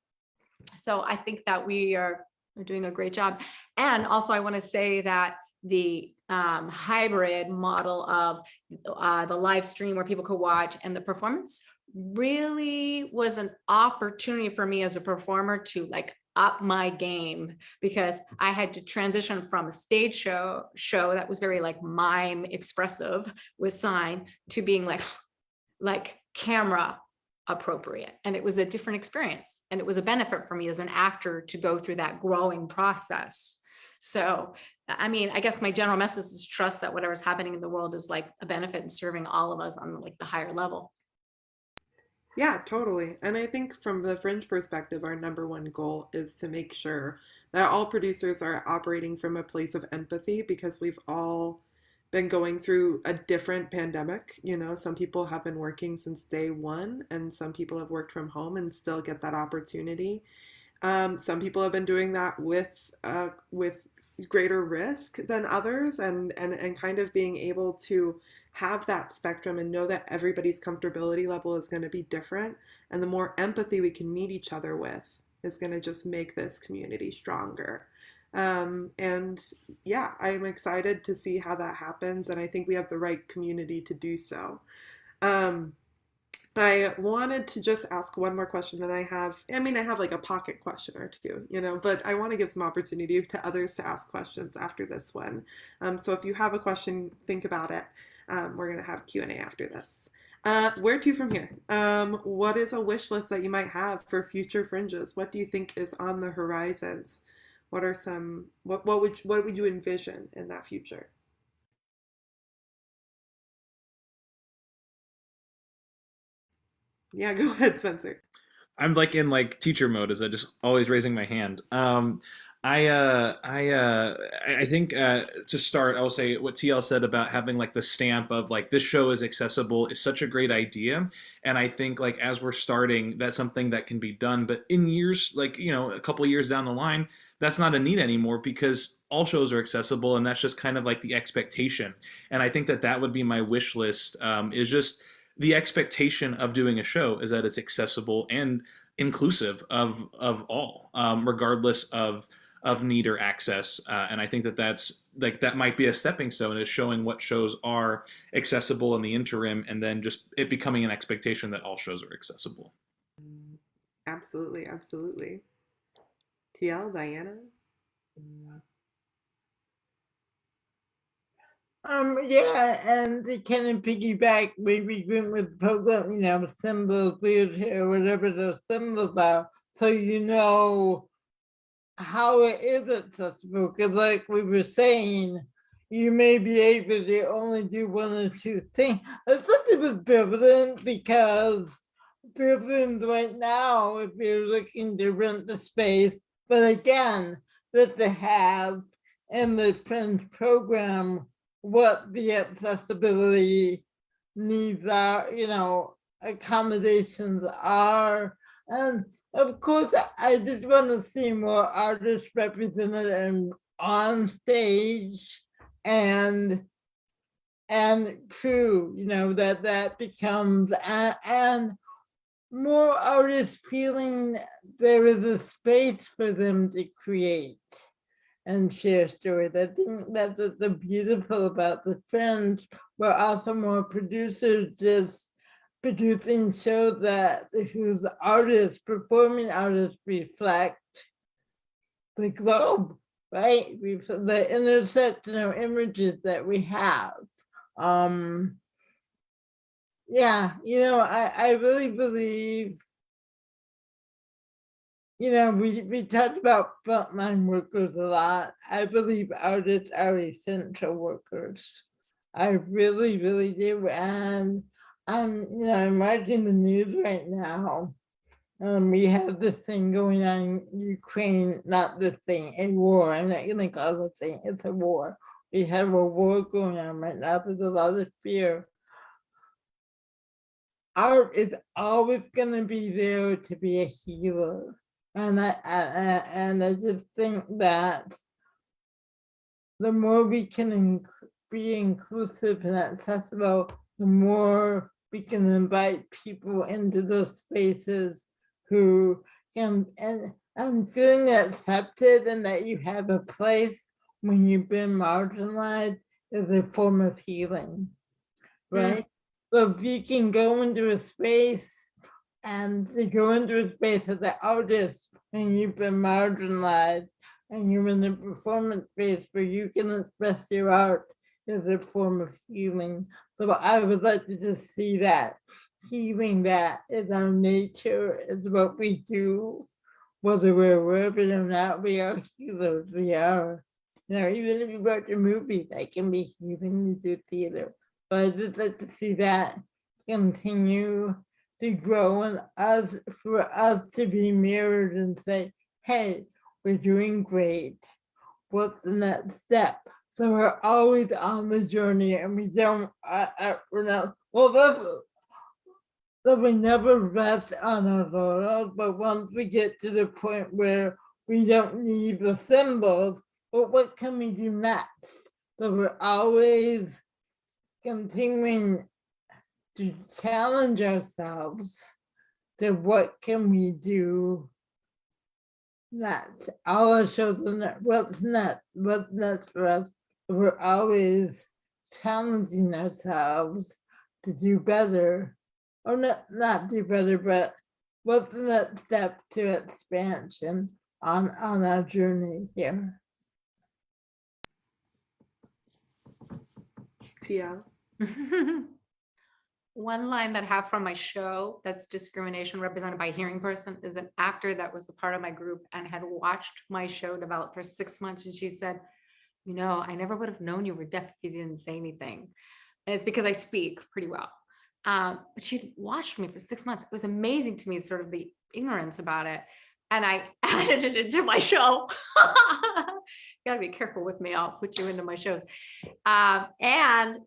So I think that we're doing a great job. And also I want to say that the hybrid model of the live stream where people could watch and the performance really was an opportunity for me as a performer to up my game, because I had to transition from a stage show that was very mime expressive with sign to being like camera appropriate. And it was a different experience, and it was a benefit for me as an actor to go through that growing process. So, I mean, I guess my general message is trust that whatever's happening in the world is a benefit and serving all of us on the higher level. Yeah, totally. And I think from the Fringe perspective, our number one goal is to make sure that all producers are operating from a place of empathy because we've all been going through a different pandemic. You know, some people have been working since day one, and some people have worked from home and still get that opportunity. Some people have been doing that with greater risk than others, and kind of being able to have that spectrum and know that everybody's comfortability level is going to be different, and the more empathy we can meet each other with is going to just make this community stronger. And yeah, I'm excited to see how that happens, and I think we have the right community to do so. Um, I wanted to just ask one more question that I have. I mean, I have like a pocket question or two, you know, but I want to give some opportunity to others to ask questions after this one. So if you have a question, think about it. We're going to have Q&A after this. Where to from here? What is a wish list that you might have for future fringes? What do you think is on the horizons? What are some, what would you envision in that future? Yeah, go ahead, Spencer. I'm like in like teacher mode as I just always raising my hand. I think to start, I will say what TL said about having like the stamp of like this show is accessible is such a great idea, and I think like as we're starting, that's something that can be done. But in years, like you know, a couple of years down the line, that's not a need anymore because all shows are accessible, and that's just kind of like the expectation. And I think that that would be my wish list. Is just the expectation of doing a show is that it's accessible and inclusive of all, regardless of need or access. And I think that that's like that might be a stepping stone is showing what shows are accessible in the interim, and then just it becoming an expectation that all shows are accessible. Absolutely, absolutely. TL, Diana? Yeah, and to kind of piggyback, maybe going with program, symbols, wheelchair, whatever those symbols are, so you know how it is accessible. Because, like we were saying, you may be able to only do one or two things, especially with buildings, because buildings right now, if you're looking to rent the space, but again, that they have in the Fringe program what the accessibility needs are, accommodations are. And of course, I just want to see more artists represented and on stage and crew, that becomes and more artists feeling there is a space for them to create and share stories. I think that's what's so beautiful about the Fringe. We're also more producers just producing shows that whose artists, performing artists reflect the globe, right? The intersectional images that we have. Yeah, I really believe, we talked about frontline workers a lot. I believe artists are essential workers. I really, really do. And I'm watching the news right now. We have this thing going on in Ukraine, not this thing, a war. I'm not gonna call it a thing, it's a war. We have a war going on right now. There's a lot of fear. Art is always gonna be there to be a healer. And I just think that the more we can be inclusive and accessible, the more we can invite people into those spaces who can and feeling accepted and that you have a place when you've been marginalized is a form of healing, right? So if you can go into a space and to go into a space as an artist and you've been marginalized and you're in a performance space where you can express your art is a form of healing. So I would like to just see that healing that is our nature, is what we do, whether we're aware of it or not, we are healers, we are. Even if you watch a movie, that can be healing, you do theater. But I just like to see that continue to grow and us for us to be mirrored and say, hey, we're doing great. What's the next step? So we're always on the journey and we don't, we're not, well, so we never rest on our laurels, but once we get to the point where we don't need the symbols, but what can we do next? So we're always continuing to challenge ourselves to what can we do next. All our children, what's next for us? We're always challenging ourselves to do better, or not do better, but what's the next step to expansion on our journey here? Tia. One line that I have from my show that's discrimination represented by a hearing person is an actor that was a part of my group and had watched my show develop for 6 months. And she said, you know, I never would have known you were deaf if you didn't say anything. And it's because I speak pretty well. But she watched me for 6 months. It was amazing to me, sort of the ignorance about it. And I added it into my show. Gotta be careful with me. I'll put you into my shows. And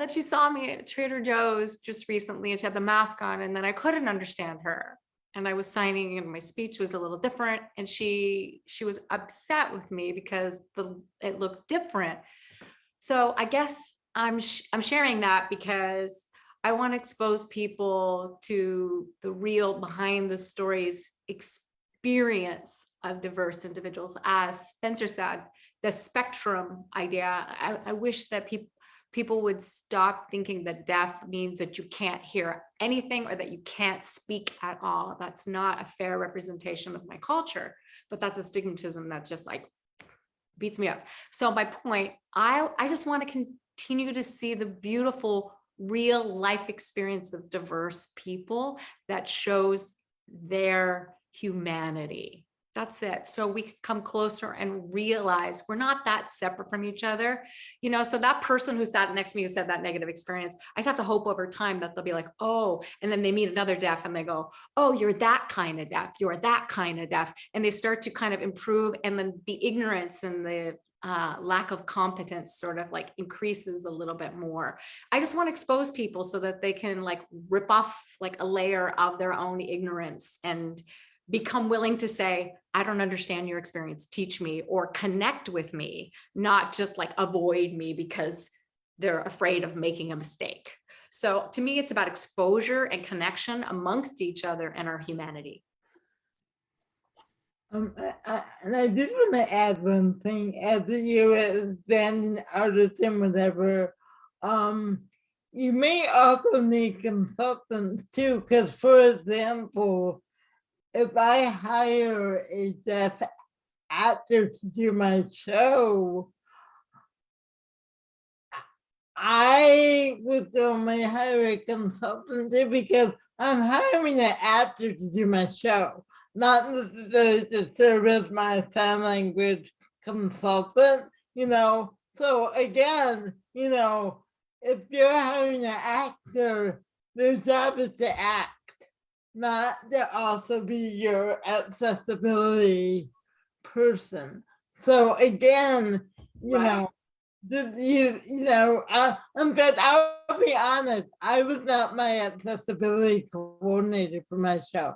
then she saw me at Trader Joe's just recently and she had the mask on and then I couldn't understand her. And I was signing and my speech was a little different. And she was upset with me because it looked different. So I guess I'm sharing that because I want to expose people to the real behind the stories experience of diverse individuals. As Spencer said, the spectrum idea, I wish that people would stop thinking that deaf means that you can't hear anything or that you can't speak at all. That's not a fair representation of my culture, but that's a stigmatism that just like beats me up. So my point, I just want to continue to see the beautiful real life experience of diverse people that shows their humanity. That's it. So we come closer and realize we're not that separate from each other. You know, so that person who sat next to me who said that negative experience, I just have to hope over time that they'll be like, oh, and then they meet another deaf and they go, oh, you're that kind of deaf. You're that kind of deaf. And they start to kind of improve. And then the ignorance and the lack of competence sort of like increases a little bit more. I just want to expose people so that they can like rip off like a layer of their own ignorance and become willing to say, I don't understand your experience, teach me, or connect with me, not just like avoid me because they're afraid of making a mistake. So to me, it's about exposure and connection amongst each other and our humanity. And I did want to add one thing. As a you as band artist and whatever, you may also need consultants too, because for example, if I hire a deaf actor to do my show, I would only hire a consultant because I'm hiring an actor to do my show, not necessarily to serve as my sign language consultant, you know. So again, you know, if you're hiring an actor, their job is to act, not to also be your accessibility person. So again, you know, in fact, I'll be honest, I was not my accessibility coordinator for my show.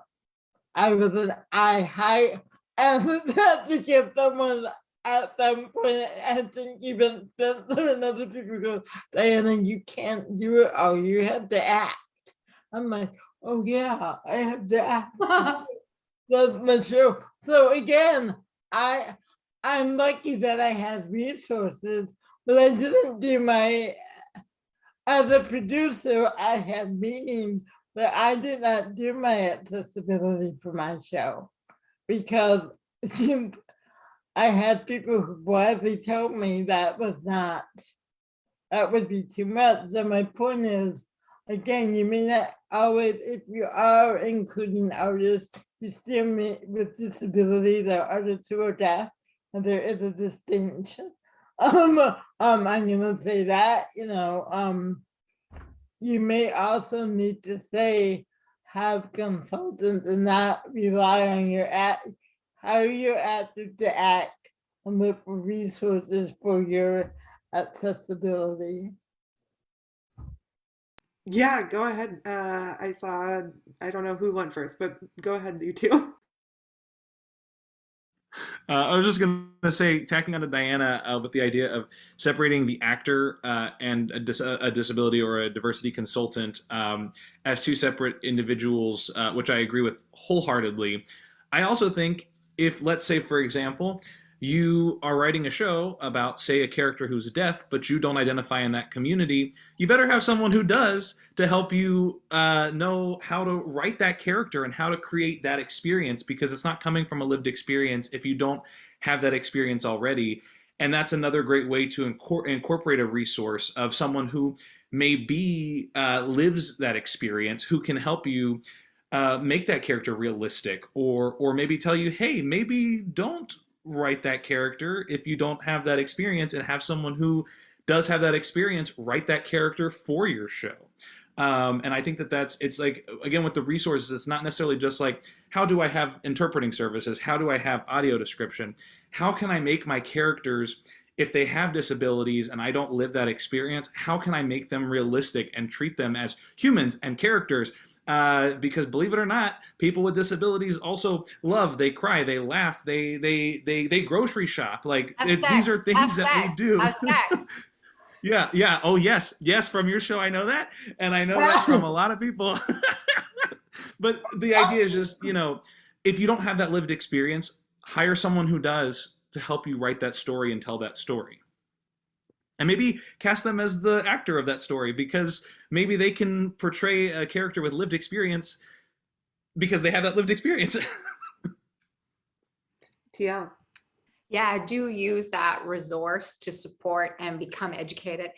I hired, and that to give someone at some point, I think even Spencer and other people go, Diana, you can't do it all, you have to act. I'm like, oh yeah, I have to act. That's my show. So again, I'm lucky that I had resources, but I didn't do my, as a producer, I had meetings, but I did not do my accessibility for my show because I had people who wisely told me that would be too much. So my point is, again, you may not always, if you are including artists, you still meet with disabilities or artists who are deaf, and there is a distinction. I'm gonna say that, you know, you may also need to say, have consultants and not rely on your hire your actor to act and look for resources for your accessibility. Yeah, go ahead. I don't know who went first, but go ahead, you two. I was just going to say, tacking on to Diana with the idea of separating the actor and a disability or a diversity consultant as two separate individuals, which I agree with wholeheartedly. I also think if, let's say, for example, you are writing a show about, say, a character who's deaf, but you don't identify in that community, you better have someone who does to help you know how to write that character and how to create that experience, because it's not coming from a lived experience if you don't have that experience already. And that's another great way to incorporate a resource of someone who maybe lives that experience, who can help you make that character realistic, or maybe tell you, hey, maybe don't write that character if you don't have that experience, and have someone who does have that experience write that character for your show. And I think it's like, again, with the resources, it's not necessarily just like, how do I have interpreting services? How do I have audio description? How can I make my characters, if they have disabilities and I don't live that experience, how can I make them realistic and treat them as humans and characters? Because believe it or not, people with disabilities also love, they cry, they laugh, they grocery shop. Like these are things that we do. Have sex. Yeah. Oh, yes. From your show, I know that, and I know that from a lot of people. But the idea is just, if you don't have that lived experience, hire someone who does to help you write that story and tell that story. And maybe cast them as the actor of that story, because maybe they can portray a character with lived experience because they have that lived experience. TL. Yeah, I do use that resource to support and become educated.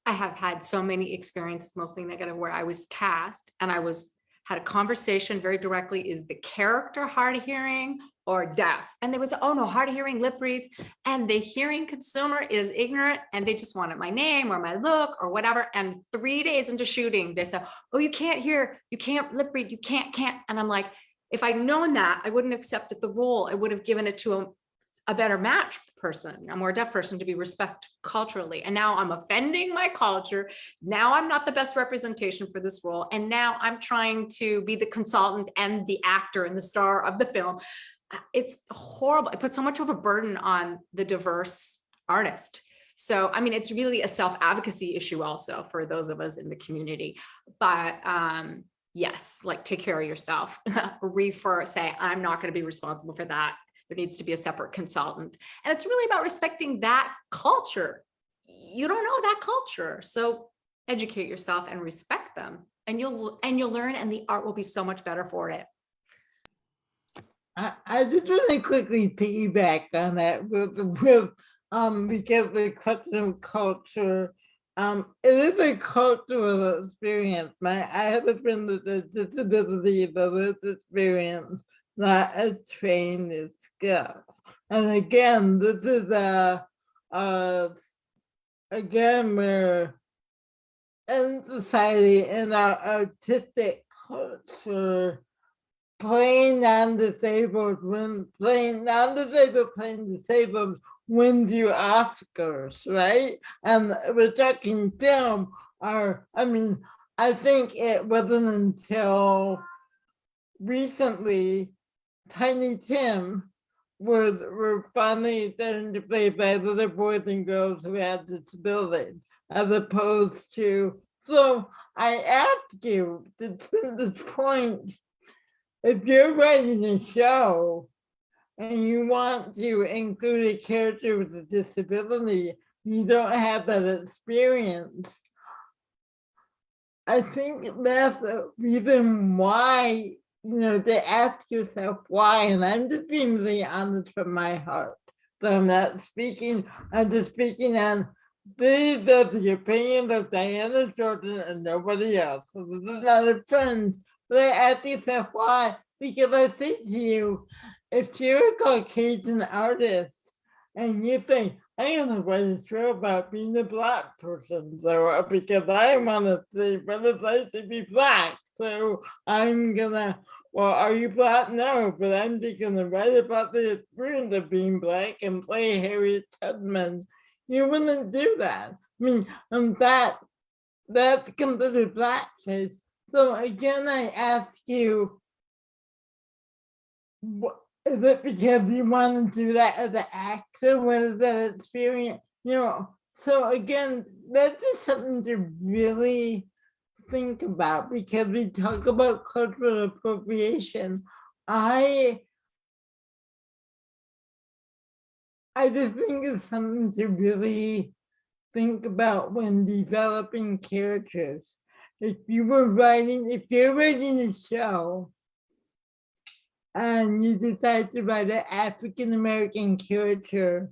I have had so many experiences, mostly negative, where I was cast and had a conversation very directly. Is the character hard of hearing or deaf? And there was, oh no, hard of hearing, lip reads, and the hearing consumer is ignorant and they just wanted my name or my look or whatever. And 3 days into shooting, they said, oh, you can't hear, you can't lip read, you can't. And I'm like, if I'd known that, I wouldn't have accepted the role. I would have given it to a better match person, a more deaf person, to be respected culturally. And now I'm offending my culture. Now I'm not the best representation for this role. And now I'm trying to be the consultant and the actor and the star of the film. It's horrible. It puts so much of a burden on the diverse artist. So, I mean, it's really a self-advocacy issue also for those of us in the community. But yes, like, take care of yourself. Say, I'm not going to be responsible for that. There needs to be a separate consultant. And it's really about respecting that culture. You don't know that culture. So educate yourself and respect them. And you'll learn, and the art will be so much better for it. I just want to quickly piggyback on that because the question of culture, it is a cultural experience. I have a friend with a disability, but with experience, not a trained skill. And again, this is again, we're in society, in our artistic culture, playing disabled wins you Oscars, right? And we're talking film, I think it wasn't until recently Tiny Tim were finally starting to play by little boys and girls who have disabilities, as opposed to. So I ask you to this point, if you're writing a show and you want to include a character with a disability, you don't have that experience. I think that's a reason why, to ask yourself why. And I'm just being really honest from my heart. So I'm just speaking on this is the opinion of Diana Jordan and nobody else. So this is not a friend. But I ask yourself why, because I think to you, if you're a Caucasian artist and you think, I don't know what it's true about being a Black person, so because I want to see what it's like to be Black. So I'm gonna, well, are you black? No, but I'm just gonna write about the experience of being black and play Harriet Tubman. You wouldn't do that. I mean, that's considered blackface. So again, I ask you, is it because you want to do that as an actor? What is that experience? So again, that's just something to really think about, because we talk about cultural appropriation. I just think it's something to really think about when developing characters. If you're writing a show and you decide to write an African American character,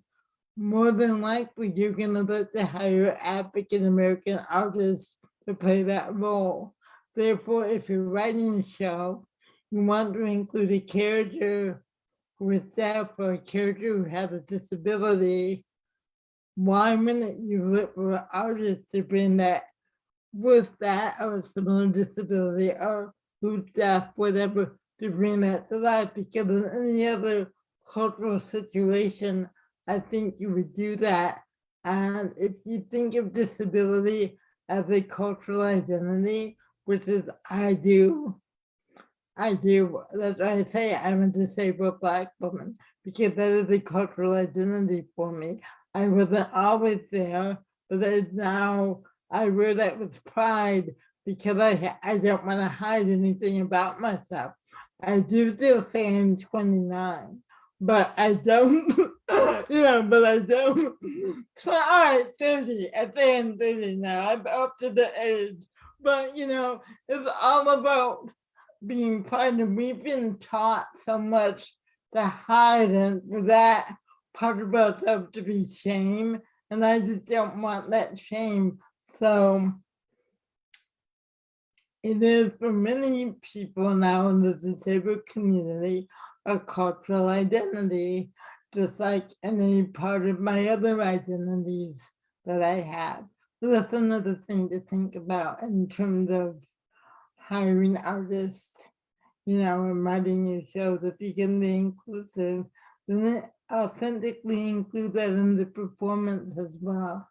more than likely you're gonna let the hire African American artists to play that role. Therefore, if you're writing a show, you want to include a character who is deaf or a character who has a disability. Why wouldn't you look for an artist to bring that with that or similar disability or who's deaf, whatever, to bring that to life? Because in any other cultural situation, I think you would do that. And if you think of disability as a cultural identity, which is I do. That's why I say I'm a disabled Black woman, because that is a cultural identity for me. I wasn't always there, but now I wear that with pride, because I don't want to hide anything about myself. I do still say I'm 29, but I don't, but I don't. All right, 30. I say I'm 30 now. I'm up to the age. But, it's all about being part of. We've been taught so much to hide, and for that part of ourselves to be shame. And I just don't want that shame. So it is for many people now in the disabled community a cultural identity, just like any part of my other identities that I have. So that's another thing to think about in terms of hiring artists, and writing your shows. If you can be inclusive, then it authentically include that in the performance as well.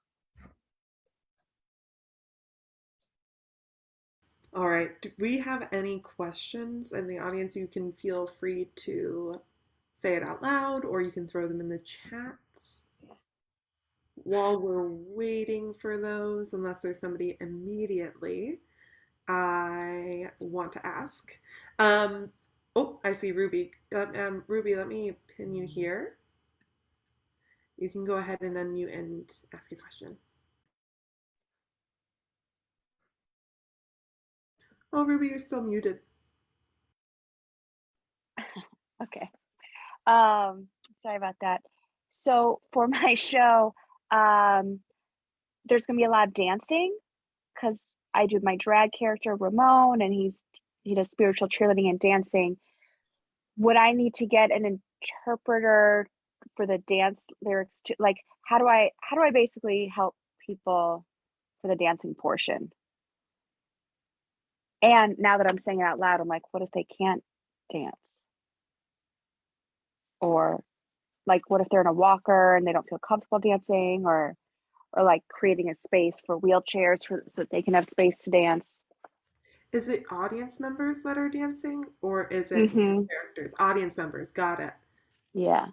All right. Do we have any questions in the audience? You can feel free to say it out loud, or you can throw them in the chat. While we're waiting for those, unless there's somebody immediately I want to ask. Oh, I see Ruby. Ruby, let me pin you here. You can go ahead and unmute and ask your question. Oh, Ruby, you're still muted. Okay. Sorry about that. So for my show, there's gonna be a lot of dancing because I do my drag character Ramon, and he does spiritual cheerleading and dancing. Would I need to get an interpreter for the dance lyrics to, like, how do I basically help people for the dancing portion? And now that I'm saying it out loud, I'm like, what if they can't dance? Or like, what if they're in a walker and they don't feel comfortable dancing, or like creating a space for wheelchairs so that they can have space to dance? Is it audience members that are dancing, or is it characters? Audience members, got it. Yeah.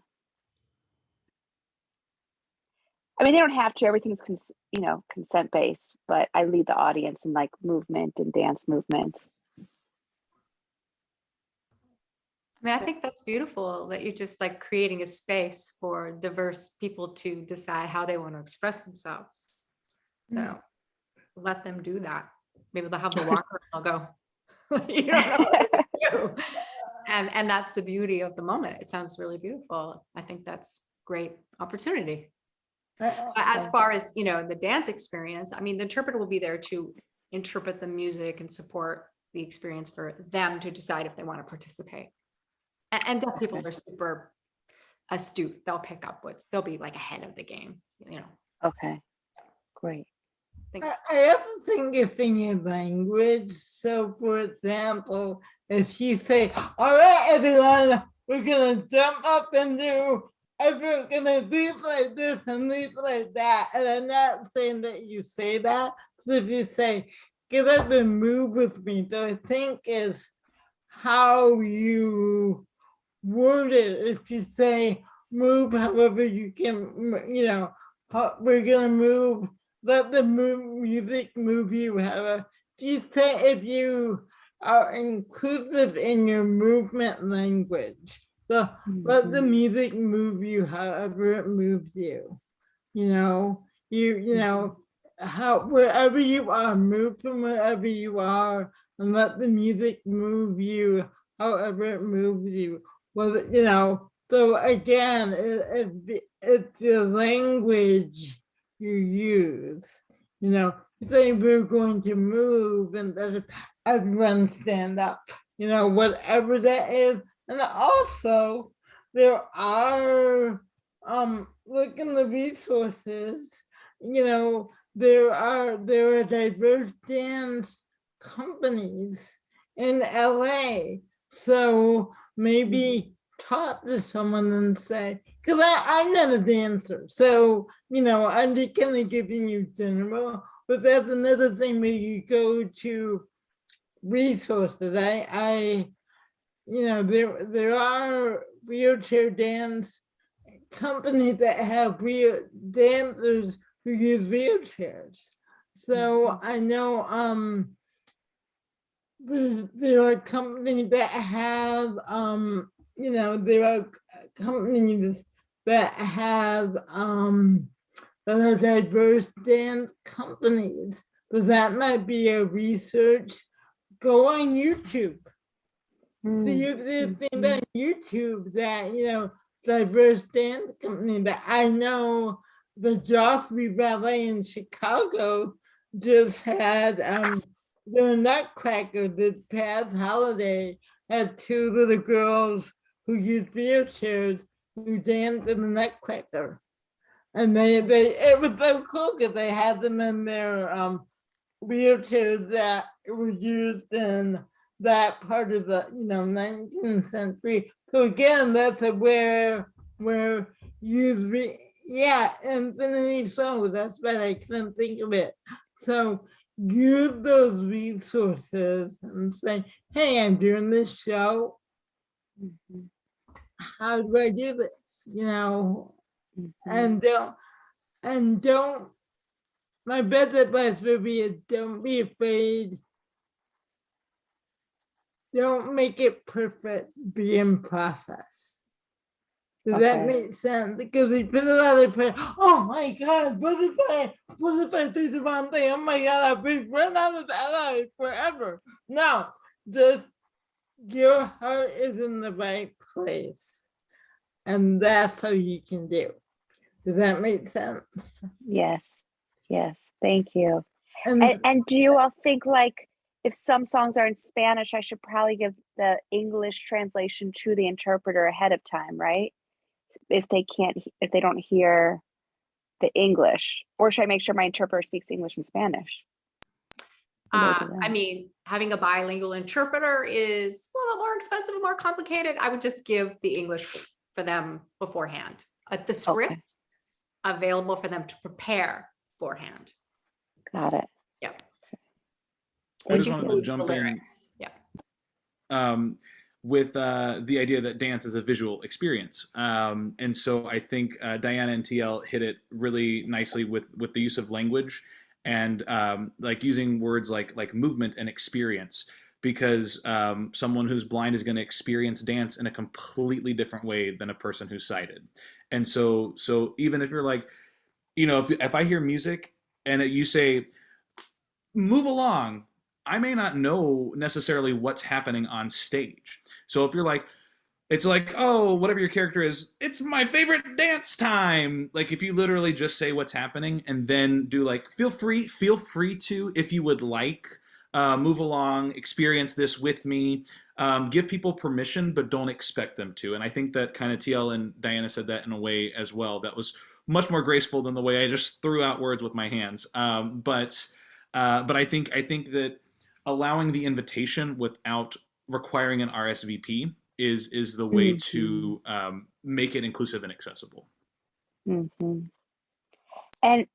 I mean, they don't have to. Everything's consent based, but I lead the audience in like movement and dance movements. I mean, I think that's beautiful that you're just like creating a space for diverse people to decide how they want to express themselves. So let them do that. Maybe they'll have the walker and they'll go, you don't know what to do. And that's the beauty of the moment. It sounds really beautiful. I think that's great opportunity. As far as, the dance experience, I mean, the interpreter will be there to interpret the music and support the experience for them to decide if they want to participate. And deaf people are super astute. They'll pick up they'll be like ahead of the game, Okay, great. Thanks. I have to think of thinking language. So, for example, if you say, "All right, everyone, we're gonna jump up and do, everyone's gonna leap like this and leap like that," and I'm not saying that you say that, but if you say, "Get up and move with me," that I think is how you word it. If you say move, however you can, we're gonna move. Let the music move you. However, if you are inclusive in your movement language, so let the music move you however it moves you. How wherever you are, move from wherever you are, and let the music move you however it moves you. Well, so again, it's the language you use. Say we're going to move, and then everyone stand up. Whatever that is, and also there are look in the resources. There are diverse dance companies in LA. So maybe talk to someone and say, because I'm not a dancer, so I'm just kind of giving you general, but that's another thing where you go to resources. There are wheelchair dance companies that have dancers who use wheelchairs. So I know there are companies that have there are companies that have that are diverse dance companies. But that might be a research. Go on YouTube. See if there's things on YouTube that diverse dance company. That I know the Joffrey Ballet in Chicago just had their Nutcracker this past holiday, had two little girls who used wheelchairs who danced in the Nutcracker. And it was so cool because they had them in their wheelchairs that were used in that part of the 19th century. So again, that's where Infinity Soul, that's right, I couldn't think of it. So use those resources and say, hey, I'm doing this show. How do I do this? And don't, my best advice would be don't be afraid. Don't make it perfect, be in process. Does that make sense? Because we put a lot of pressure. Oh my God, what if I do the wrong thing? Oh my God, I've run out of allies forever. No, just your heart is in the right place. And that's how you can do. Does that make sense? Yes. Thank you. And do you all think like if some songs are in Spanish, I should probably give the English translation to the interpreter ahead of time, right? If they don't hear the English, or should I make sure my interpreter speaks English and Spanish? I mean, having a bilingual interpreter is a little more expensive and more complicated. I would just give the English for them beforehand. The script available for them to prepare beforehand. Got it. Yeah. I just wanted to jump in. Yeah. With the idea that dance is a visual experience. And so I think Diana and TL hit it really nicely with the use of language and like using words like movement and experience, because someone who's blind is going to experience dance in a completely different way than a person who's sighted. And so even if you're like, if I hear music and you say, move along, I may not know necessarily what's happening on stage. So if you're like, it's like, oh, whatever your character is, it's my favorite dance time. Like if you literally just say what's happening and then do like, feel free to, if you would like, move along, experience this with me, give people permission, but don't expect them to. And I think that kind of TL and Diana said that in a way as well. That was much more graceful than the way I just threw out words with my hands. But I think that allowing the invitation without requiring an RSVP is the way to make it inclusive and accessible. Mm-hmm. And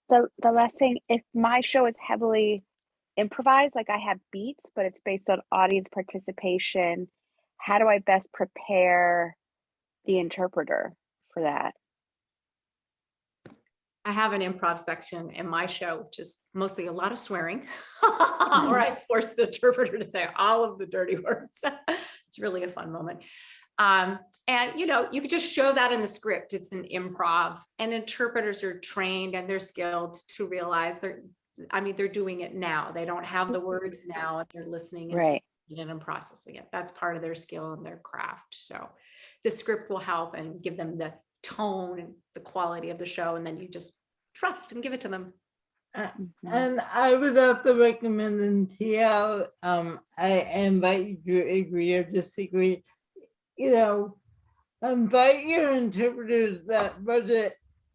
the last thing, if my show is heavily improvised, like I have beats, but it's based on audience participation, how do I best prepare the interpreter for that? I have an improv section in my show, which is mostly a lot of swearing, or I force the interpreter to say all of the dirty words. It's really a fun moment. And you could just show that in the script. It's an improv, and interpreters are trained and they're skilled to realize they're doing it now. They don't have the words now, and they're listening and Right. taking it and processing it. That's part of their skill and their craft. So the script will help and give them the tone and the quality of the show, and then you just trust and give it to them. And I would also recommend in TL, I invite you to agree or disagree, invite your interpreters that budget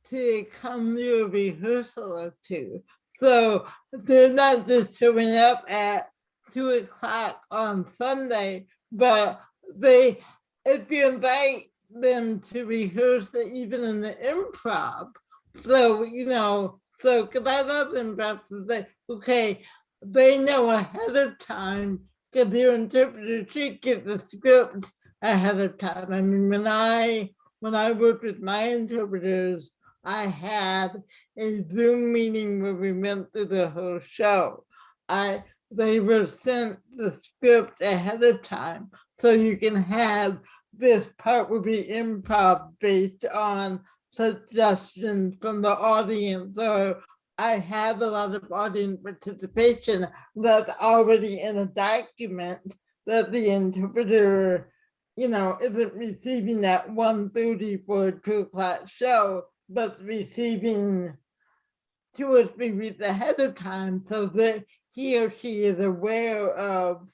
to come to a rehearsal or two. So they're not just showing up at 2:00 on Sunday, but if you invite them to rehearse it even in the improv, so because I love improv, to say, okay, they know ahead of time, because their interpreter should get the script ahead of time. I mean, when I worked with my interpreters, I had a Zoom meeting where we went through the whole show. They were sent the script ahead of time, so you can have this part will be improv based on suggestions from the audience, or I have a lot of audience participation that's already in a document that the interpreter, isn't receiving at 1:30 for a 2:00 show, but receiving 2 or 3 weeks ahead of time, so that he or she is aware of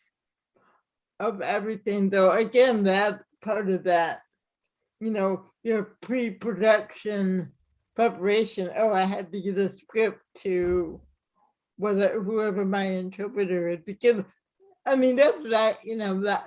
everything. Though again, that's part of that, your pre-production preparation. Oh, I had to get a script to whoever my interpreter is, because I mean that's what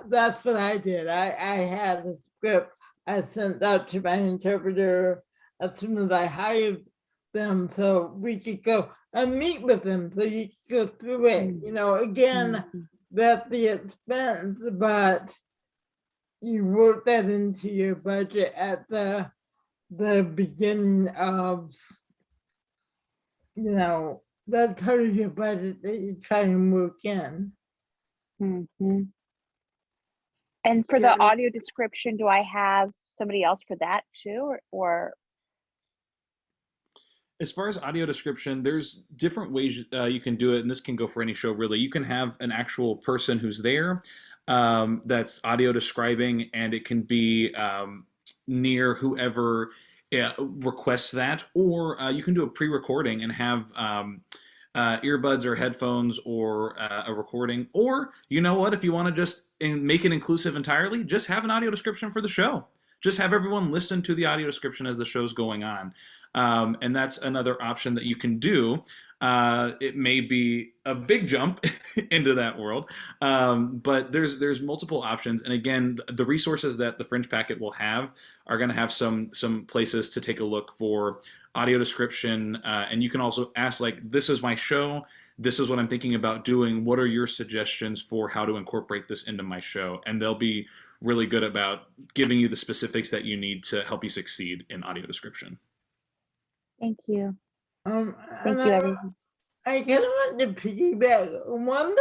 that's what I did. I had a script I sent out to my interpreter as soon as I hired them, so we could go and meet with them, so you could go through it. Again, that's the expense, but you work that into your budget at the beginning of, that's part of your budget that you try and work in. Mm-hmm. And for the audio description, do I have somebody else for that too, or? As far as audio description, there's different ways you can do it, and this can go for any show really. You can have an actual person who's there that's audio describing, and it can be near whoever requests that, or you can do a pre-recording and have earbuds or headphones or a recording, or you know what, if you want to just make it inclusive entirely, just have an audio description for the show. Just have everyone listen to the audio description as the show's going on. And that's another option that you can do. It may be a big jump into that world, but there's multiple options. And again, the resources that the Fringe packet will have are going to have some places to take a look for audio description. And you can also ask, like, this is my show. This is what I'm thinking about doing. What are your suggestions for how to incorporate this into my show? And they'll be really good about giving you the specifics that you need to help you succeed in audio description. Thank you. Thank you, everyone. I kind of want to piggyback. One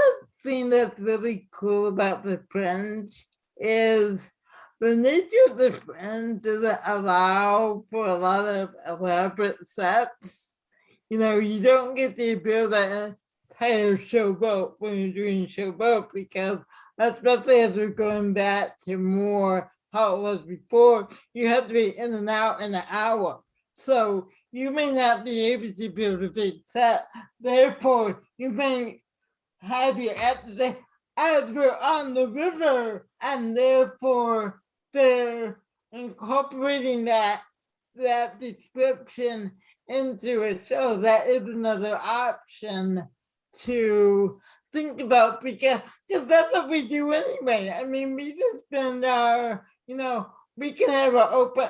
thing that's really cool about the Fringe is the nature of the Fringe doesn't allow for a lot of elaborate sets. You don't get to build an entire showboat when you're doing showboat, because especially as we're going back to more how it was before, you have to be in and out in an hour. So you may not be able to build a big set. Therefore, you may have your episode as we're on the river, and therefore they're incorporating that that description into a show, that is another option to think about, because that's what we do anyway. I mean, we just spend our, we can have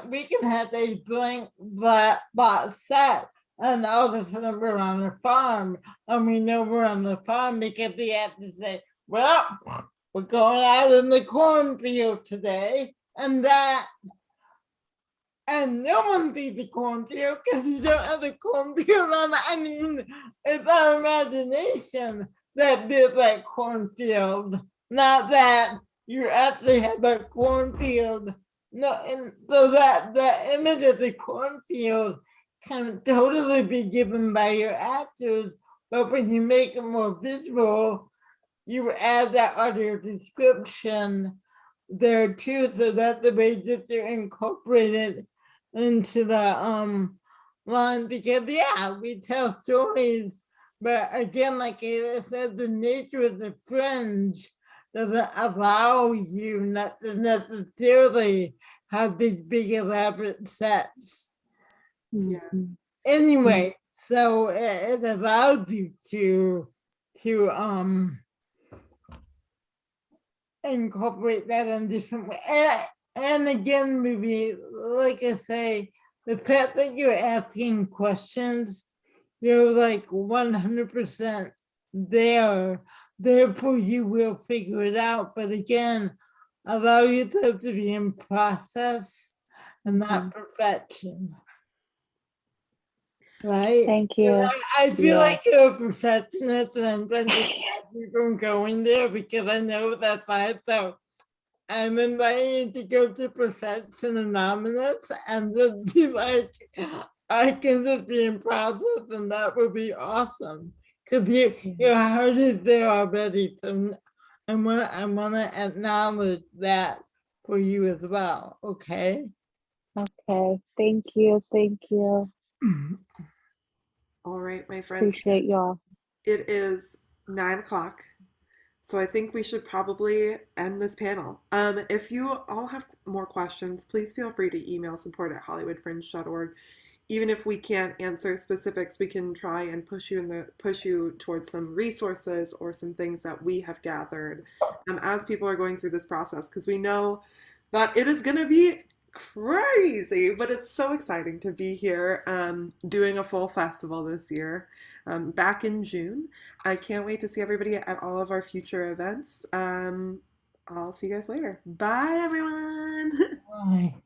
we can have a blank box set, and all of a sudden we're on a farm, and we know we're on the farm because we have to say, well, we're going out in the cornfield today, and no one sees the cornfield because you don't have the cornfield on. I mean, it's our imagination that feels like cornfield, not that you actually have a cornfield. No, and so that the image of the cornfield can totally be given by your actors, but when you make it more visual, you add that audio description there too, so that the way that you incorporate it into the line, because we tell stories, but again, like I said, the nature of the fringe doesn't allow you not to necessarily have these big elaborate sets. Yeah. Anyway, so it allows you to incorporate that in different ways. And again, maybe like I say, the fact that you're asking questions, you're like 100% there. Therefore, you will figure it out. But again, allow yourself to be in process and not perfection. Right? Thank you. I feel Yeah. like you're a perfectionist, and I'm going to stop you from going there because I know that's why. So I'm inviting you to go to Perfection Anonymous and just be like, I can just be in process, and that would be awesome. Because your heart is there already. So I want to acknowledge that for you as well. Okay. Okay. Thank you. Thank you. All right, my friends. Appreciate y'all. It is 9 o'clock, so I think we should probably end this panel. If you all have more questions, please feel free to email support@hollywoodfringe.org. Even if we can't answer specifics, we can try and push you towards some resources or some things that we have gathered as people are going through this process, because we know that it is going to be crazy, but it's so exciting to be here doing a full festival this year back in June. I can't wait to see everybody at all of our future events. I'll see you guys later. Bye, everyone. Bye.